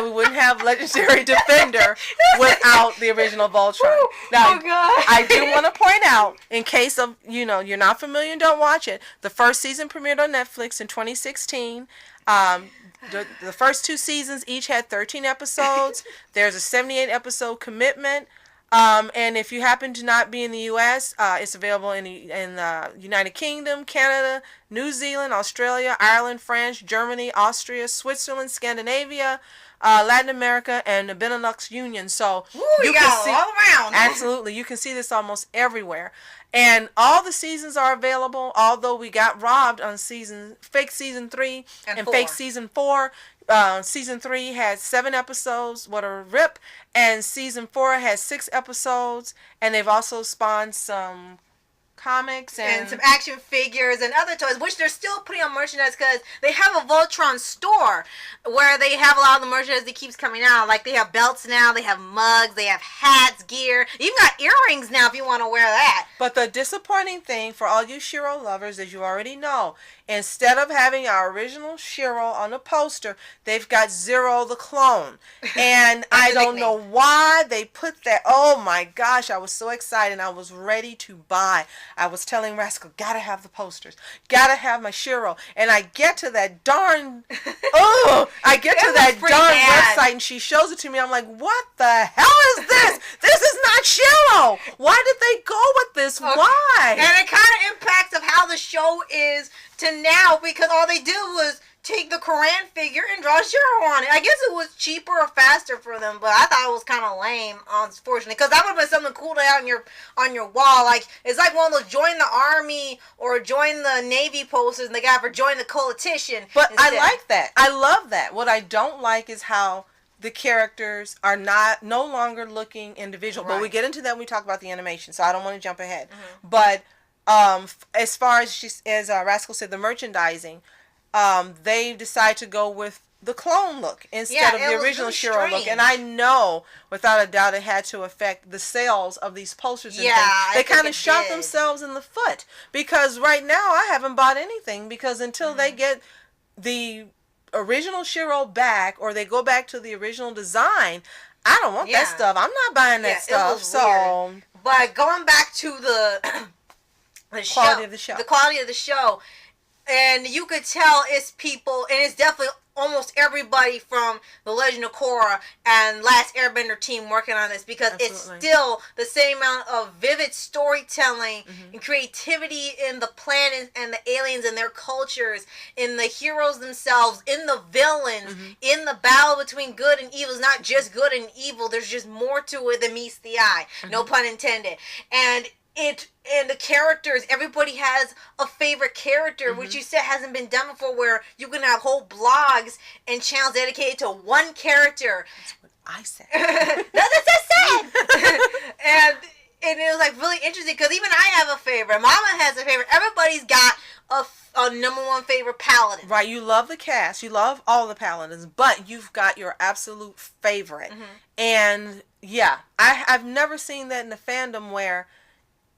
we wouldn't have Legendary Defender without the original Voltron. Now, I do want to point out, in case of, you're not familiar and don't watch it, the first season premiered on Netflix in 2016. The first 2 seasons each had 13 episodes. There's a 78 episode commitment. And if you happen to not be in the U.S., it's available in the United Kingdom, Canada, New Zealand, Australia, Ireland, France, Germany, Austria, Switzerland, Scandinavia, Latin America, and the Benelux Union. So you can see all around. Absolutely, you can see this almost everywhere. And all the seasons are available, although we got robbed on fake season 3 and fake season 4. Season 3 had 7 episodes, what a rip, and season 4 has 6 episodes, and they've also spawned some comics and some action figures and other toys, which they're still putting on merchandise because they have a Voltron store where they have a lot of the merchandise that keeps coming out. Like they have belts now, they have mugs, they have hats, gear, even got earrings now if you want to wear that. But the disappointing thing for all you Shiro lovers, as you already know, instead of having our original Shiro on the poster, they've got Zero the clone. And I don't know why they put that. Oh my gosh, I was so excited. I was ready to buy. I was telling Rascal, gotta have the posters. Gotta have my Shiro. And I get to that darn, website and she shows it to me. I'm like, what the hell is this? This is not Shiro. Why did they go with this? Okay. Why? And it kind of impacts of how the show is to now, because all they did was take the Koran figure and draw Shiro on it. I guess it was cheaper or faster for them, but I thought it was kind of lame, unfortunately, because that would have been something cool to have on your wall. Like, it's like one of those join the army or join the Navy posters and they got for join the coalition. But instead. I like that. I love that. What I don't like is how the characters are no longer looking individual. Right. But we get into that when we talk about the animation, so I don't want to jump ahead. Mm-hmm. But as far as Rascal said, the merchandising, they decide to go with the clone look instead of the original really Shiro look. And I know, without a doubt, it had to affect the sales of these posters and things. They kind of shot themselves in the foot. Because right now, I haven't bought anything, because until they get the original Shiro back, or they go back to the original design, I don't want that stuff. I'm not buying that stuff. Weird. But going back to the quality of the show. The quality of the show. And you could tell it's people, and it's definitely almost everybody from the Legend of Korra and Last Airbender team working on this, because it's still the same amount of vivid storytelling and creativity in the planet and the aliens and their cultures, in the heroes themselves, in the villains, in the battle between good and evil. It's not just good and evil. There's just more to it than meets the eye. No pun intended. And the characters, everybody has a favorite character, which you said hasn't been done before, where you can have whole blogs and channels dedicated to one character. That's what I said. That's what I said. and it was like really interesting, because even I have a favorite. Mama has a favorite. Everybody's got a number one favorite paladin. Right, you love the cast. You love all the paladins, but you've got your absolute favorite. And yeah, I've never seen that in the fandom where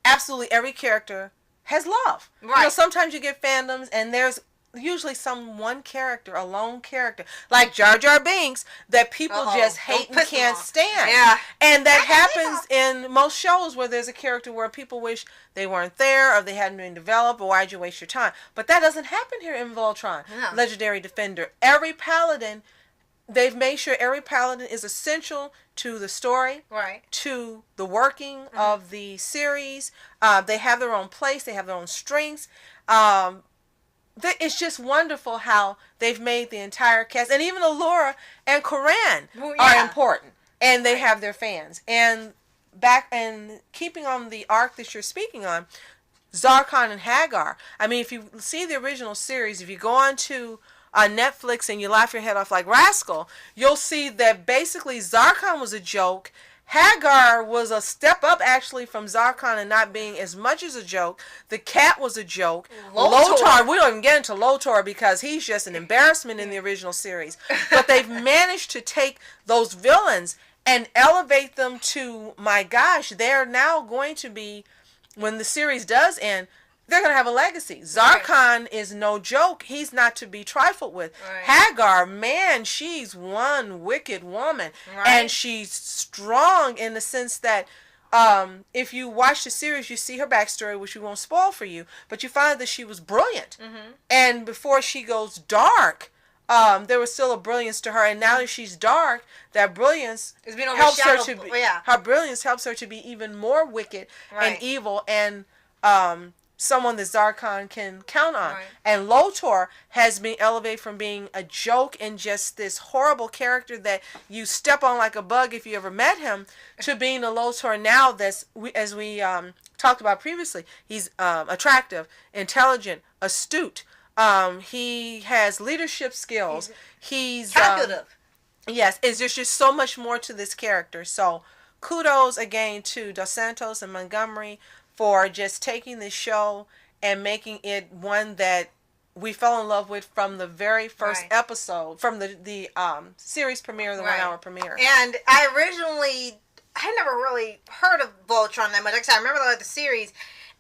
absolutely every character has love. Right. Sometimes you get fandoms and there's usually one character, a lone character, like Jar Jar Binks, that people just hate and can't stand. Yeah. And that happens in most shows where there's a character where people wish they weren't there, or they hadn't been developed, or why'd you waste your time? But that doesn't happen here in Voltron. No. Legendary Defender. Every paladin, they've made sure every paladin is essential to the story, to the working of the series. They have their own place. They have their own strengths. It's just wonderful how they've made the entire cast, and even Allura and Koran are important, and they have their fans. And keeping on the arc that you're speaking on, Zarkon and Hagar. I mean, if you see the original series, if you go on to Netflix and you laugh your head off like Rascal, you'll see that basically Zarkon was a joke. Hagar was a step up actually from Zarkon and not being as much as a joke. The cat was a joke. Lotar, we don't even get into Lotar because he's just an embarrassment in the original series. But they've managed to take those villains and elevate them to, my gosh, they're now going to be, when the series does end, they're going to have a legacy. Zarkon is no joke. He's not to be trifled with. Hagar, man, she's one wicked woman. And she's strong in the sense that if you watch the series, you see her backstory, which we won't spoil for you, but you find that she was brilliant. And before she goes dark, there was still a brilliance to her, and now that she's dark, that brilliance helps her to be, her brilliance helps her to be even more wicked and evil, and someone that Zarkon can count on. And Lotor has been elevated from being a joke and just this horrible character that you step on like a bug if you ever met him, to being a Lotor now that's, as we talked about previously, he's attractive, intelligent, astute. He has leadership skills. He's calculative. Yes, there's just so much more to this character. So kudos again to Dos Santos and Montgomery for just taking this show and making it one that we fell in love with from the very first episode, from the series premiere, the 1 hour premiere. And I had never really heard of Voltron that much. Like I said, I remember the series,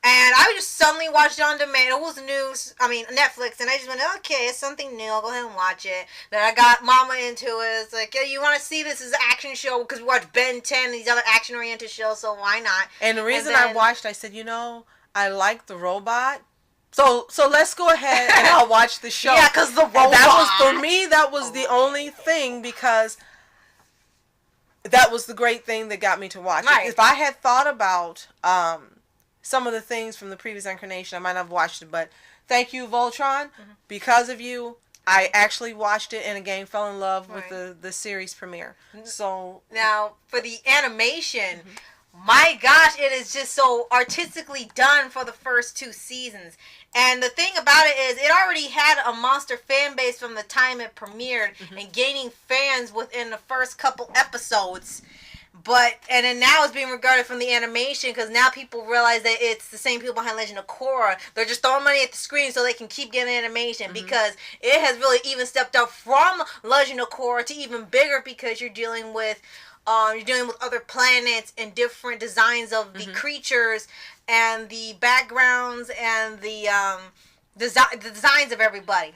and I just suddenly watched it on demand. It was Netflix, and I just went, okay, it's something new. I'll go ahead and watch it. Then I got Mama into it. It's like, yeah, you want to see this as an action show because we watch Ben 10 and these other action-oriented shows, so why not? And the reason I watched, I said, I like the robot. So let's go ahead and I'll watch the show. Yeah, because the robot. And that was, for me, that was the only thing, because that was the great thing that got me to watch it. If I had thought about some of the things from the previous incarnation, I might not have watched it, but thank you, Voltron. Because of you, I actually watched it and again fell in love with the series premiere. So now for the animation, my gosh, it is just so artistically done for the first 2 seasons. And the thing about it is, it already had a monster fan base from the time it premiered and gaining fans within the first couple episodes. And then now it's being regarded from the animation, because now people realize that it's the same people behind Legend of Korra. They're just throwing money at the screen so they can keep getting animation, because it has really even stepped up from Legend of Korra to even bigger, because you're dealing with other planets and different designs of the creatures and the backgrounds and the designs of everybody.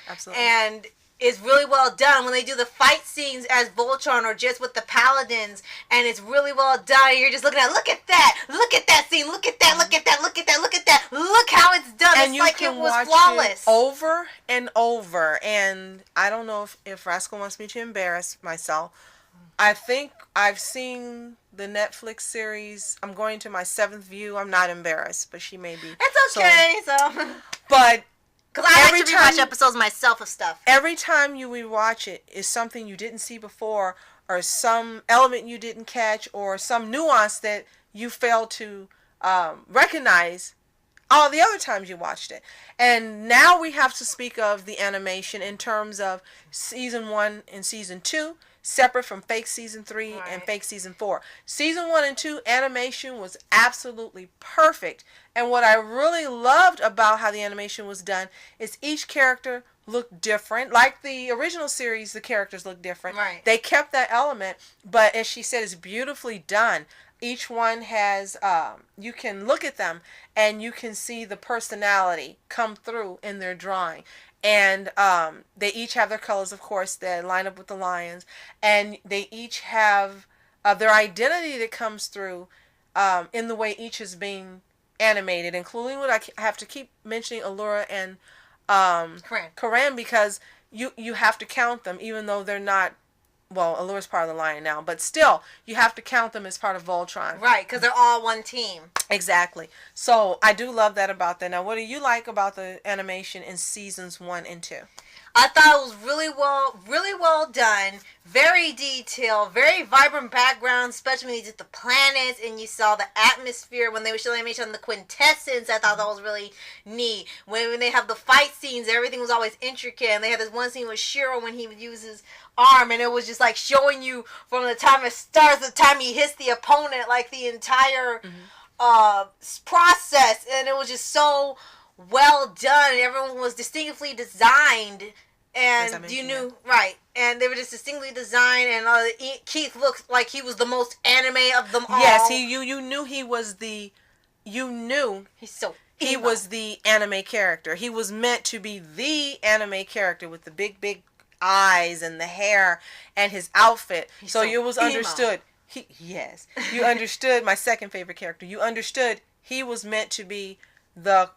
Absolutely. And it's really well done when they do the fight scenes as Voltron or just with the paladins, and it's really well done. You're just look at that scene, look at that, look how it's done. And it's like it was flawless. It over and over. And I don't know if Rascal wants me to embarrass myself. I think I've seen the Netflix series. I'm going to my 7th view. I'm not embarrassed, but she may be. It's okay. But because I like to rewatch episodes myself of stuff. Every time you rewatch it is something you didn't see before, or some element you didn't catch, or some nuance that you failed to recognize all the other times you watched it. And now we have to speak of the animation in terms of season 1 and season 2, separate from fake season 3 and fake season 4. Season 1 and 2 animation was absolutely perfect. And what I really loved about how the animation was done is each character looked different. Like the original series, the characters looked different. They kept that element, but as she said, it's beautifully done. Each one has, you can look at them and you can see the personality come through in their drawing. And they each have their colors, of course, that line up with the lions. And they each have their identity that comes through in the way each is being animated, including what I have to keep mentioning, Allura and Karan, because you have to count them, even though they're not. Well, Allura's part of the lion now, but still, you have to count them as part of Voltron. Because they're all one team. Exactly. So, I do love that about that. Now, what do you like about the animation in seasons 1 and 2? I thought it was really well done. Very detailed, very vibrant background, especially when you did the planets and you saw the atmosphere when they were showing animation on the quintessence. I thought that was really neat. When they have the fight scenes, everything was always intricate. And they had this one scene with Shiro when he would use his arm, and it was just like showing you from the time it starts to the time he hits the opponent, like the entire process. And it was just so well done. Everyone was distinctively designed. And you knew, right, and they were just distinctly designed, and Keith looked like he was the most anime of them all. Yes, you knew he was the, you knew he's so he was the anime character. He was meant to be the anime character with the big eyes and the hair and his outfit. So you was understood. Yes, you understood my second favorite character. You understood he was meant to be the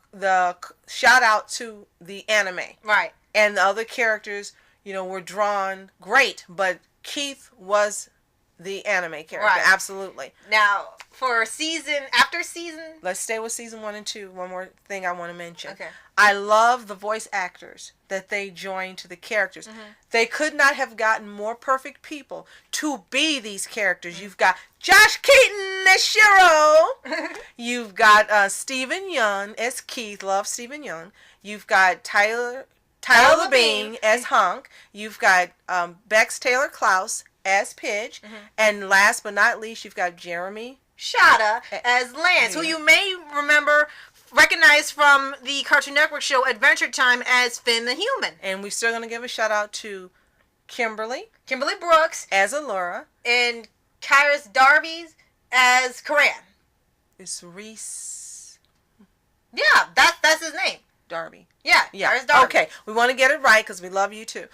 shout out to the anime. Right. And the other characters, were drawn great, but Keith was the anime character. Right. Absolutely. Now, for after season... Let's stay with season 1 and 2. One more thing I want to mention. Okay. I love the voice actors that they joined to the characters. Mm-hmm. They could not have gotten more perfect people to be these characters. Mm-hmm. You've got Josh Keaton as Shiro. You've got Stephen Yeun as Keith. Love Stephen Yeun. You've got Tyler Labine as Hunk. You've got Bex Taylor-Klaus as Pidge. Mm-hmm. And last but not least, you've got Jeremy Shada as Lance, who you may recognize from the Cartoon Network show Adventure Time as Finn the Human. And we're still going to give a shout out to Kimberly Brooks as Allura. And Kyrus Darby as Karan. It's Reese. Yeah, that's his name. Darby. Yeah. Darby. Okay, we want to get it right because we love you too.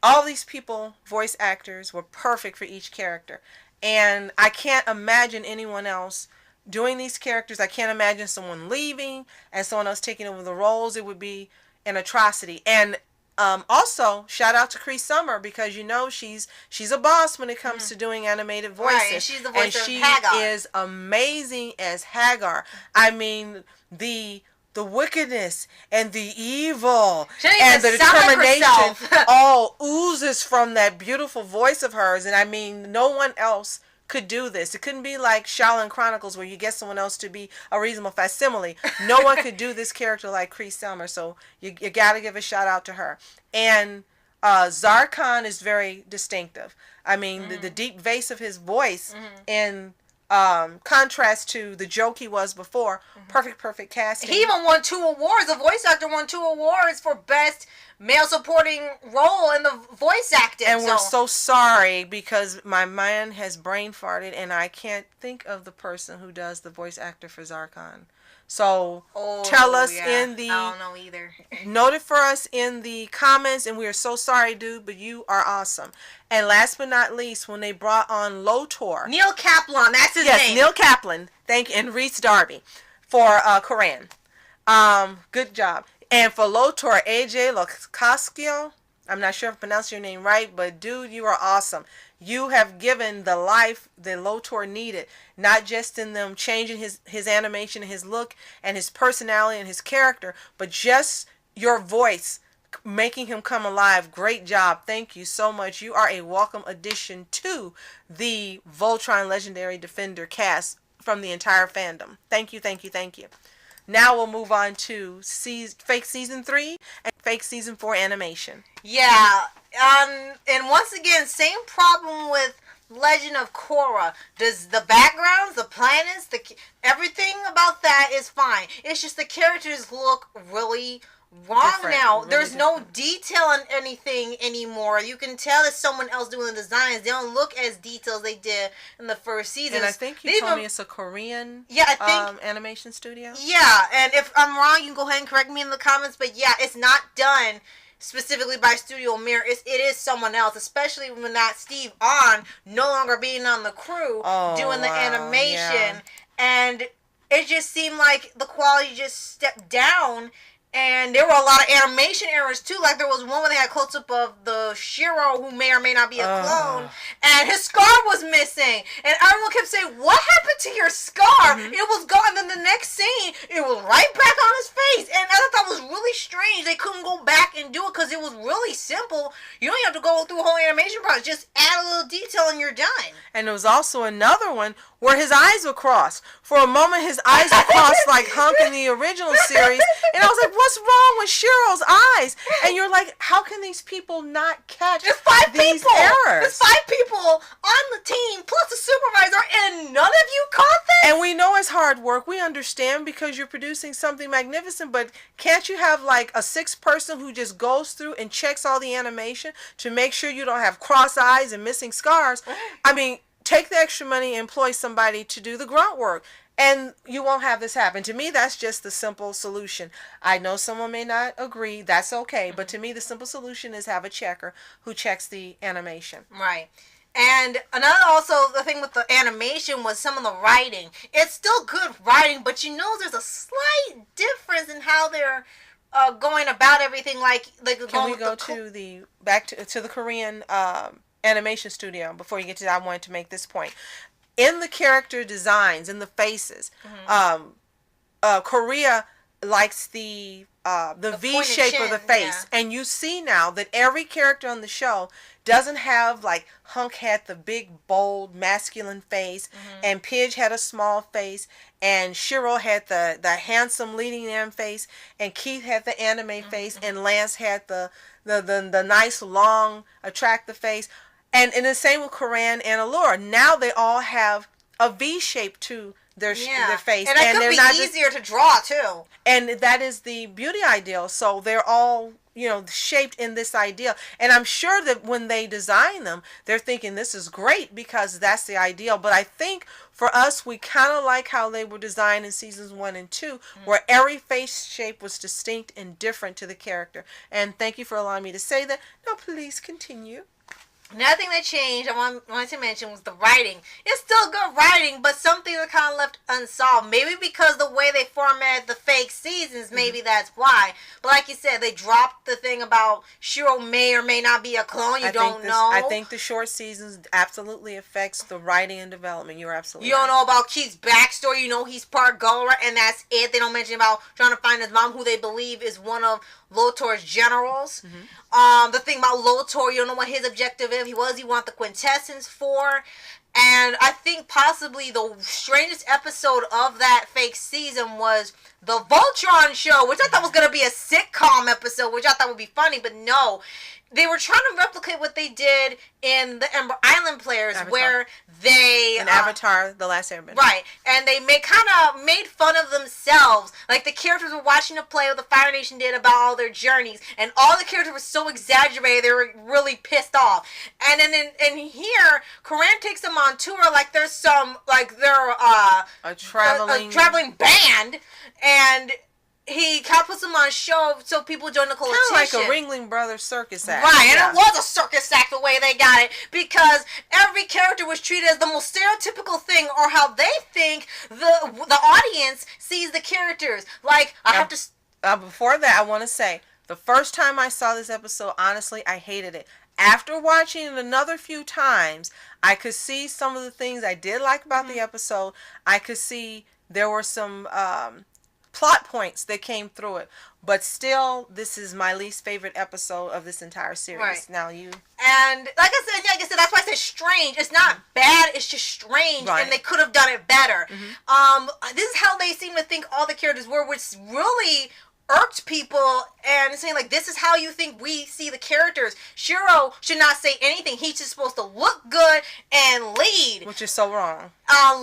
All these people, voice actors, were perfect for each character. And I can't imagine anyone else doing these characters. I can't imagine someone leaving and someone else taking over the roles. It would be an atrocity. And also, shout out to Cree Summer because she's a boss when it comes to doing animated voices. Right, and she's the voice of Hagar. She is amazing as Hagar. I mean, the wickedness and the evil and the determination all oozes from that beautiful voice of hers. And I mean, no one else could do this. It couldn't be like Shaolin Chronicles where you get someone else to be a reasonable facsimile. No one could do this character like Cree Summer. So you got to give a shout out to her. And Zarkon is very distinctive. I mean, the deep bass of his voice in contrast to the joke he was before. Perfect casting. He even won 2 awards. The voice actor won 2 awards for best male supporting role in the voice acting. And we're so sorry because my man has brain farted and I can't think of the person who does the voice actor for Zarkon. So tell us in the... I don't know either. Note it for us in the comments, and we are so sorry, dude, but you are awesome. And last but not least, when they brought on Lotor... Neil Kaplan, that's his name. Yes, Neil Kaplan. Thank you. And Reese Darby for Koran. Good job. And for Lotor, AJ Locascio, I'm not sure if I pronounced your name right, but dude, you are awesome. You have given the life that Lotor needed, not just in them changing his animation, his look, and his personality and his character, but just your voice, making him come alive. Great job. Thank you so much. You are a welcome addition to the Voltron Legendary Defender cast from the entire fandom. Thank you. Now we'll move on to fake season 3 and fake season 4 animation. Yeah, and once again, same problem with Legend of Korra. Does the backgrounds, the planets, everything about that is fine. It's just the characters look really wrong now. Really There's no detail on anything anymore. You can tell it's someone else doing the designs. They don't look as detailed as they did in the first season. And I think you told me it's a Korean animation studio. Yeah, and if I'm wrong, you can go ahead and correct me in the comments. But yeah, it's not done specifically by Studio Mir. It is someone else, especially when that Steve On no longer being on the crew doing the animation. Yeah. And it just seemed like the quality just stepped down. And there were a lot of animation errors too. Like there was one where they had close up of the Shiro who may or may not be a clone, and his scarf was missing. And everyone kept saying, "What happened to your scarf?" It was gone. And then the next scene, it was right back on his face. And I thought that was really strange strange they couldn't go back and do it because it was really simple. You don't have to go through a whole animation process. Just add a little detail and you're done. And there was also another one where his eyes were crossed. For a moment, his eyes were crossed like Hunk in the original series. And I was like, what's wrong with Shiro's eyes? And you're like, how can these people not catch these errors? There's 5 people on the team, plus the supervisor, and none of you caught this? And we know it's hard work. We understand because you're producing something magnificent, but can't you have like a 6th person who just goes through and checks all the animation to make sure you don't have cross eyes and missing scars? I mean, take the extra money and employ somebody to do the grunt work, and you won't have this happen. To me, that's just the simple solution. I know someone may not agree. That's okay. But to me, the simple solution is have a checker who checks the animation. Right. And another also, the thing with the animation was some of the writing. It's still good writing, but you know there's a slight difference in how they're going about everything. Can we go to the Korean animation studio before you get to that? I wanted to make this point. In the character designs, in the faces, Korea likes the V shape of the face, and you see now that every character on the show doesn't have, like, Hunk had the big, bold, masculine face, and Pidge had a small face, and Shiro had the handsome leading man face, and Keith had the anime face, and Lance had the nice, long, attractive face. And the same with Koran and Allure. Now they all have a V shape to their face. And it could be easier to draw, too. And that is the beauty ideal. So they're all, shaped in this ideal. And I'm sure that when they design them, they're thinking this is great because that's the ideal. But I think for us, we kind of like how they were designed in seasons 1 and 2, where every face shape was distinct and different to the character. And thank you for allowing me to say that. Now, please continue. Another thing that changed, I wanted to mention, was the writing. It's still good writing, but something that kind of left unsolved. Maybe because the way they formatted the fake seasons, maybe that's why. But like you said, they dropped the thing about Shiro may or may not be a clone. You don't know. I think the short seasons absolutely affects the writing and development. You're absolutely You don't know about Keith's backstory. You know he's part Gulra, and that's it. They don't mention about trying to find his mom, who they believe is one of Lotor's generals. The thing about Lotor, you don't know what his objective is. He wanted the quintessence for. And I think possibly the strangest episode of that fake season was the Voltron show, which I thought was going to be a sitcom episode, which I thought would be funny, but no. They were trying to replicate what they did in the Ember Island Players, where they... Avatar, The Last Airbender. Right. And they kind of made fun of themselves. Like, the characters were watching a play what the Fire Nation did about all their journeys. And all the characters were so exaggerated, they were really pissed off. And then in here, Koran takes them on tour like there's some... Like, they're... a traveling band. And... he kind of puts them on a show so people join the coalition. Kind of like a Ringling Brothers circus act. Right, and it was a circus act the way they got it, because every character was treated as the most stereotypical thing, or how they think the audience sees the characters. Like, I have to... before that, I want to say, the first time I saw this episode, honestly, I hated it. After watching it another few times, I could see some of the things I did like about the episode. I could see there were some... plot points that came through it, but still, this is my least favorite episode of this entire series. Right. Now you and like I said, that's why I said strange. It's not bad; it's just strange, and they could have done it better. This is how they seem to think all the characters were, which really irked people, and saying like, this is how you think we see the characters. Shiro should not say anything. He's just supposed to look good and lead, which is so wrong.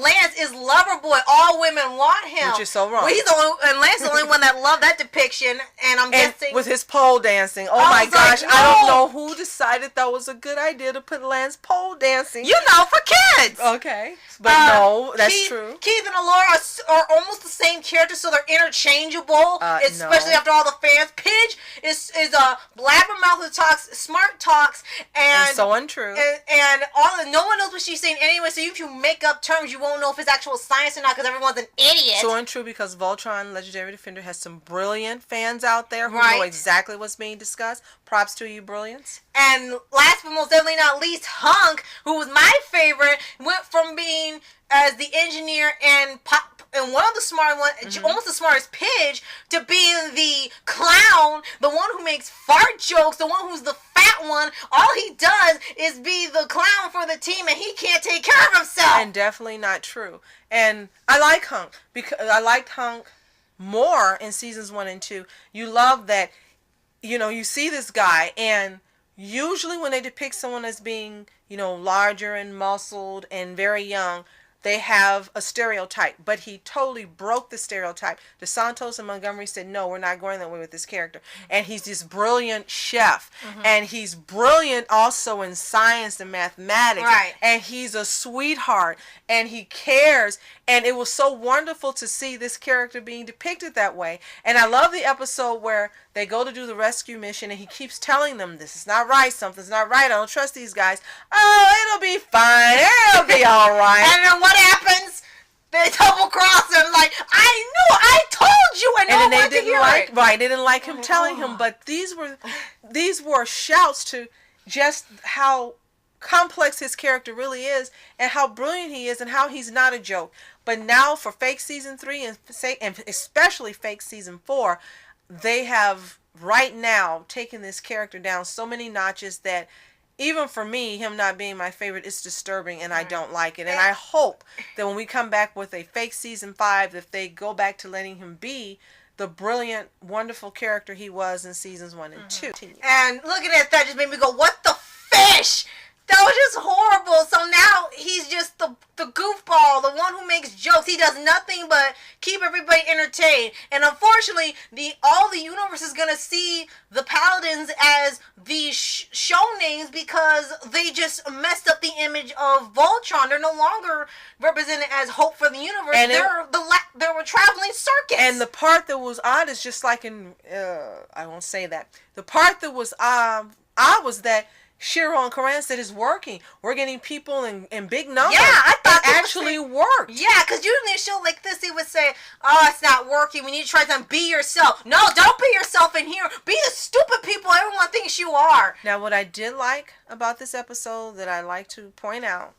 Lance is lover boy. All women want him, which is so wrong. Well, Lance is the only one that loved that depiction, and I'm guessing with his pole dancing. Oh my gosh, like, no. I don't know who decided that was a good idea to put Lance pole dancing. For kids. Okay, but no, that's true. Keith and Allura are almost the same character, so they're interchangeable. Especially after all the fans. Pidge is a blabbermouth who talks smart talks, and so untrue. And no one knows what she's saying anyway. So if you make up terms, you won't know if it's actual science or not, because everyone's an idiot. So untrue, because Voltron Legendary Defender has some brilliant fans out there who know exactly what's being discussed. Props to you, brilliance. And last but most definitely not least, Hunk, who was my favorite, went from being as the engineer and and one of the smart ones, almost the smartest Pidge, to be the clown, the one who makes fart jokes, the one who's the fat one. All he does is be the clown for the team, and he can't take care of himself. And definitely not true. And I like Hunk, because I liked Hunk more in seasons 1 and 2. You love that, you see this guy, and usually when they depict someone as being, larger and muscled and very young, they have a stereotype, but he totally broke the stereotype. DeSantos and Montgomery said, no, we're not going that way with this character. And he's this brilliant chef, and he's brilliant also in science and mathematics, right. And he's a sweetheart, and he cares, and it was so wonderful to see this character being depicted that way. And I love the episode where they go to do the rescue mission, and he keeps telling them, this is not right, something's not right, I don't trust these guys. Oh, it'll be fine, it'll be all right. And then what happens? They double cross him, like, I told you, and no one wanted to hear it. Right, they didn't like him telling him, but these were shouts to just how complex his character really is, and how brilliant he is, and how he's not a joke. But now for fake season 3 and especially fake season 4, they have right now taken this character down so many notches that even for me, him not being my favorite is disturbing, and I don't like it. And I hope that when we come back with a fake season 5, if they go back to letting him be the brilliant, wonderful character he was in seasons 1 and 2. And looking at that just made me go, what the fish? That was just horrible. So now he's just the goofball, the one who makes jokes. He does nothing but keep everybody entertained. And unfortunately, all the universe is going to see the Paladins as these show names because they just messed up the image of Voltron. They're no longer represented as hope for the universe. And they're a traveling circus. And the part that was odd is just like in, I won't say that. The part that was odd was that Shiro and Koran said it's working. We're getting people in big numbers. Yeah, I thought it actually worked. Yeah, because usually a show like this, they would say, oh, it's not working. We need to try something. Be yourself. No, don't be yourself in here. Be the stupid people everyone thinks you are. Now, what I did like about this episode that I like to point out,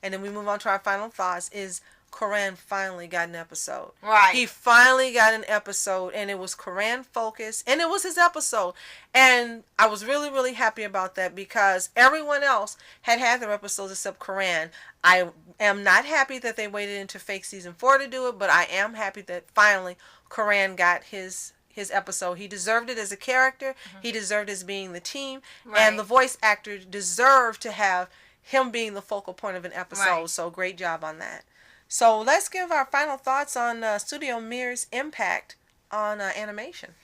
and then we move on to our final thoughts, is Koran finally got an episode. Right. He finally got an episode, and it was Koran focused, and it was his episode. And I was really, really happy about that because everyone else had their episodes except Koran. I am not happy that they waited into fake season 4 to do it, but I am happy that finally Koran got his episode. He deserved it as a character. He deserved as being the team. Right. And the voice actor deserved to have him being the focal point of an episode. Right. So great job on that. So let's give our final thoughts on Studio Mir's impact on animation.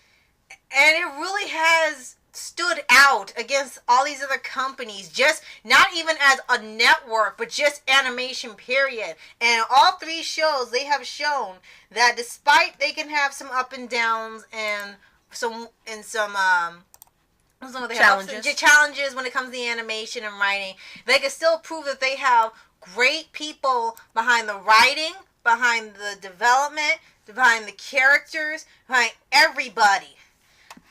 And it really has stood out against all these other companies, just not even as a network, but just animation, period. And all 3 shows, they have shown that despite they can have some up and downs and some challenges when it comes to the animation and writing, they can still prove that they have great people behind the writing, behind the development, behind the characters, behind everybody.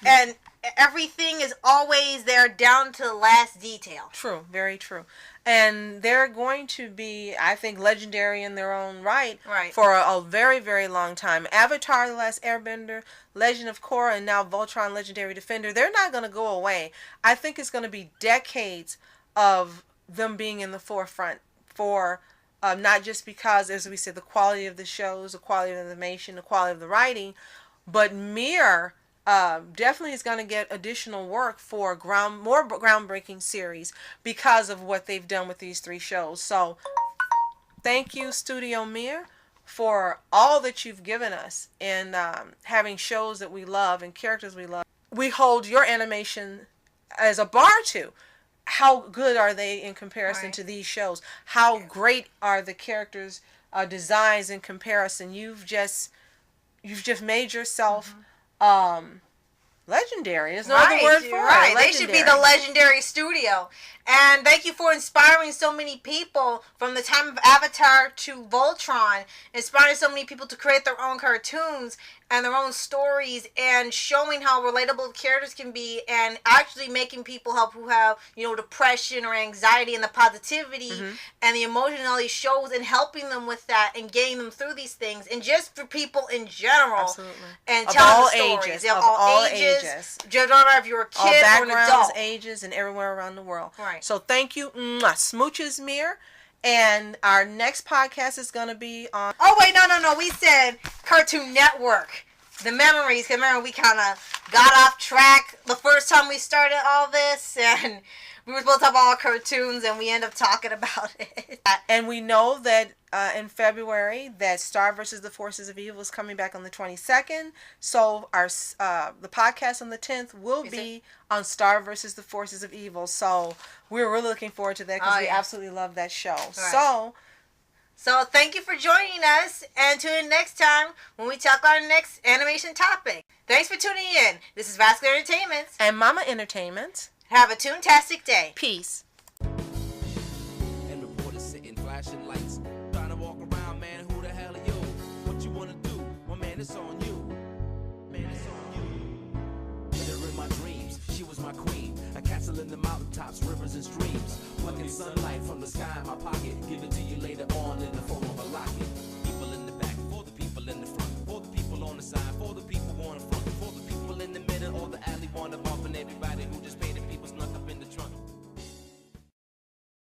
And everything is always there down to the last detail. True, very true. And they're going to be, I think, legendary in their own right. For a very, very long time. Avatar, The Last Airbender, Legend of Korra, and now Voltron, Legendary Defender, they're not going to go away. I think it's going to be decades of them being in the forefront for not just because, as we said, the quality of the shows, the quality of the animation, the quality of the writing, but Mir definitely is going to get additional work for more groundbreaking series because of what they've done with these 3 shows. So thank you, Studio Mir, for all that you've given us in having shows that we love and characters we love. We hold your animation as a bar to. How good are they in comparison to these shows? How great are the characters' designs in comparison? You've just made yourself legendary. There's no other word for it. They should be the legendary studio. And thank you for inspiring so many people from the time of Avatar to Voltron, inspiring so many people to create their own cartoons and their own stories, and showing how relatable the characters can be, and actually making people help who have, depression or anxiety, and the positivity and the emotion in all these shows, and helping them with that and getting them through these things, and just for people in general. Absolutely. And of telling all the stories. ages. Of Of all ages. Just don't matter if you're a kid all or an backgrounds, adult. ages, and everywhere around the world. Right. So thank you. Smooches Mir. And our next podcast is going to be on... Oh, wait, no. We said Cartoon Network. The memories. Because remember, we kind of got off track the first time we started all this. And we were supposed to have all our cartoons, and we ended up talking about it. And we know that in February that Star versus the Forces of Evil is coming back on the 22nd. So our the podcast on the 10th will be on Star versus the Forces of Evil. So we're really looking forward to that because we absolutely love that show. Right. So thank you for joining us, and tune in next time when we talk about our next animation topic. Thanks for tuning in. This is Vascular Entertainment. And Mama Entertainment. Have a toontastic day. Peace. And reporters sitting flashing lights, trying to walk around, man, who the hell are you? What you wanna do? Well, man, it's on you. Man, it's on you. Hit her in my dreams, she was my queen. A castle in the mountaintops, rivers and streams. Plucking sunlight from the sky in my pocket, give it to you later on in the form of a locket.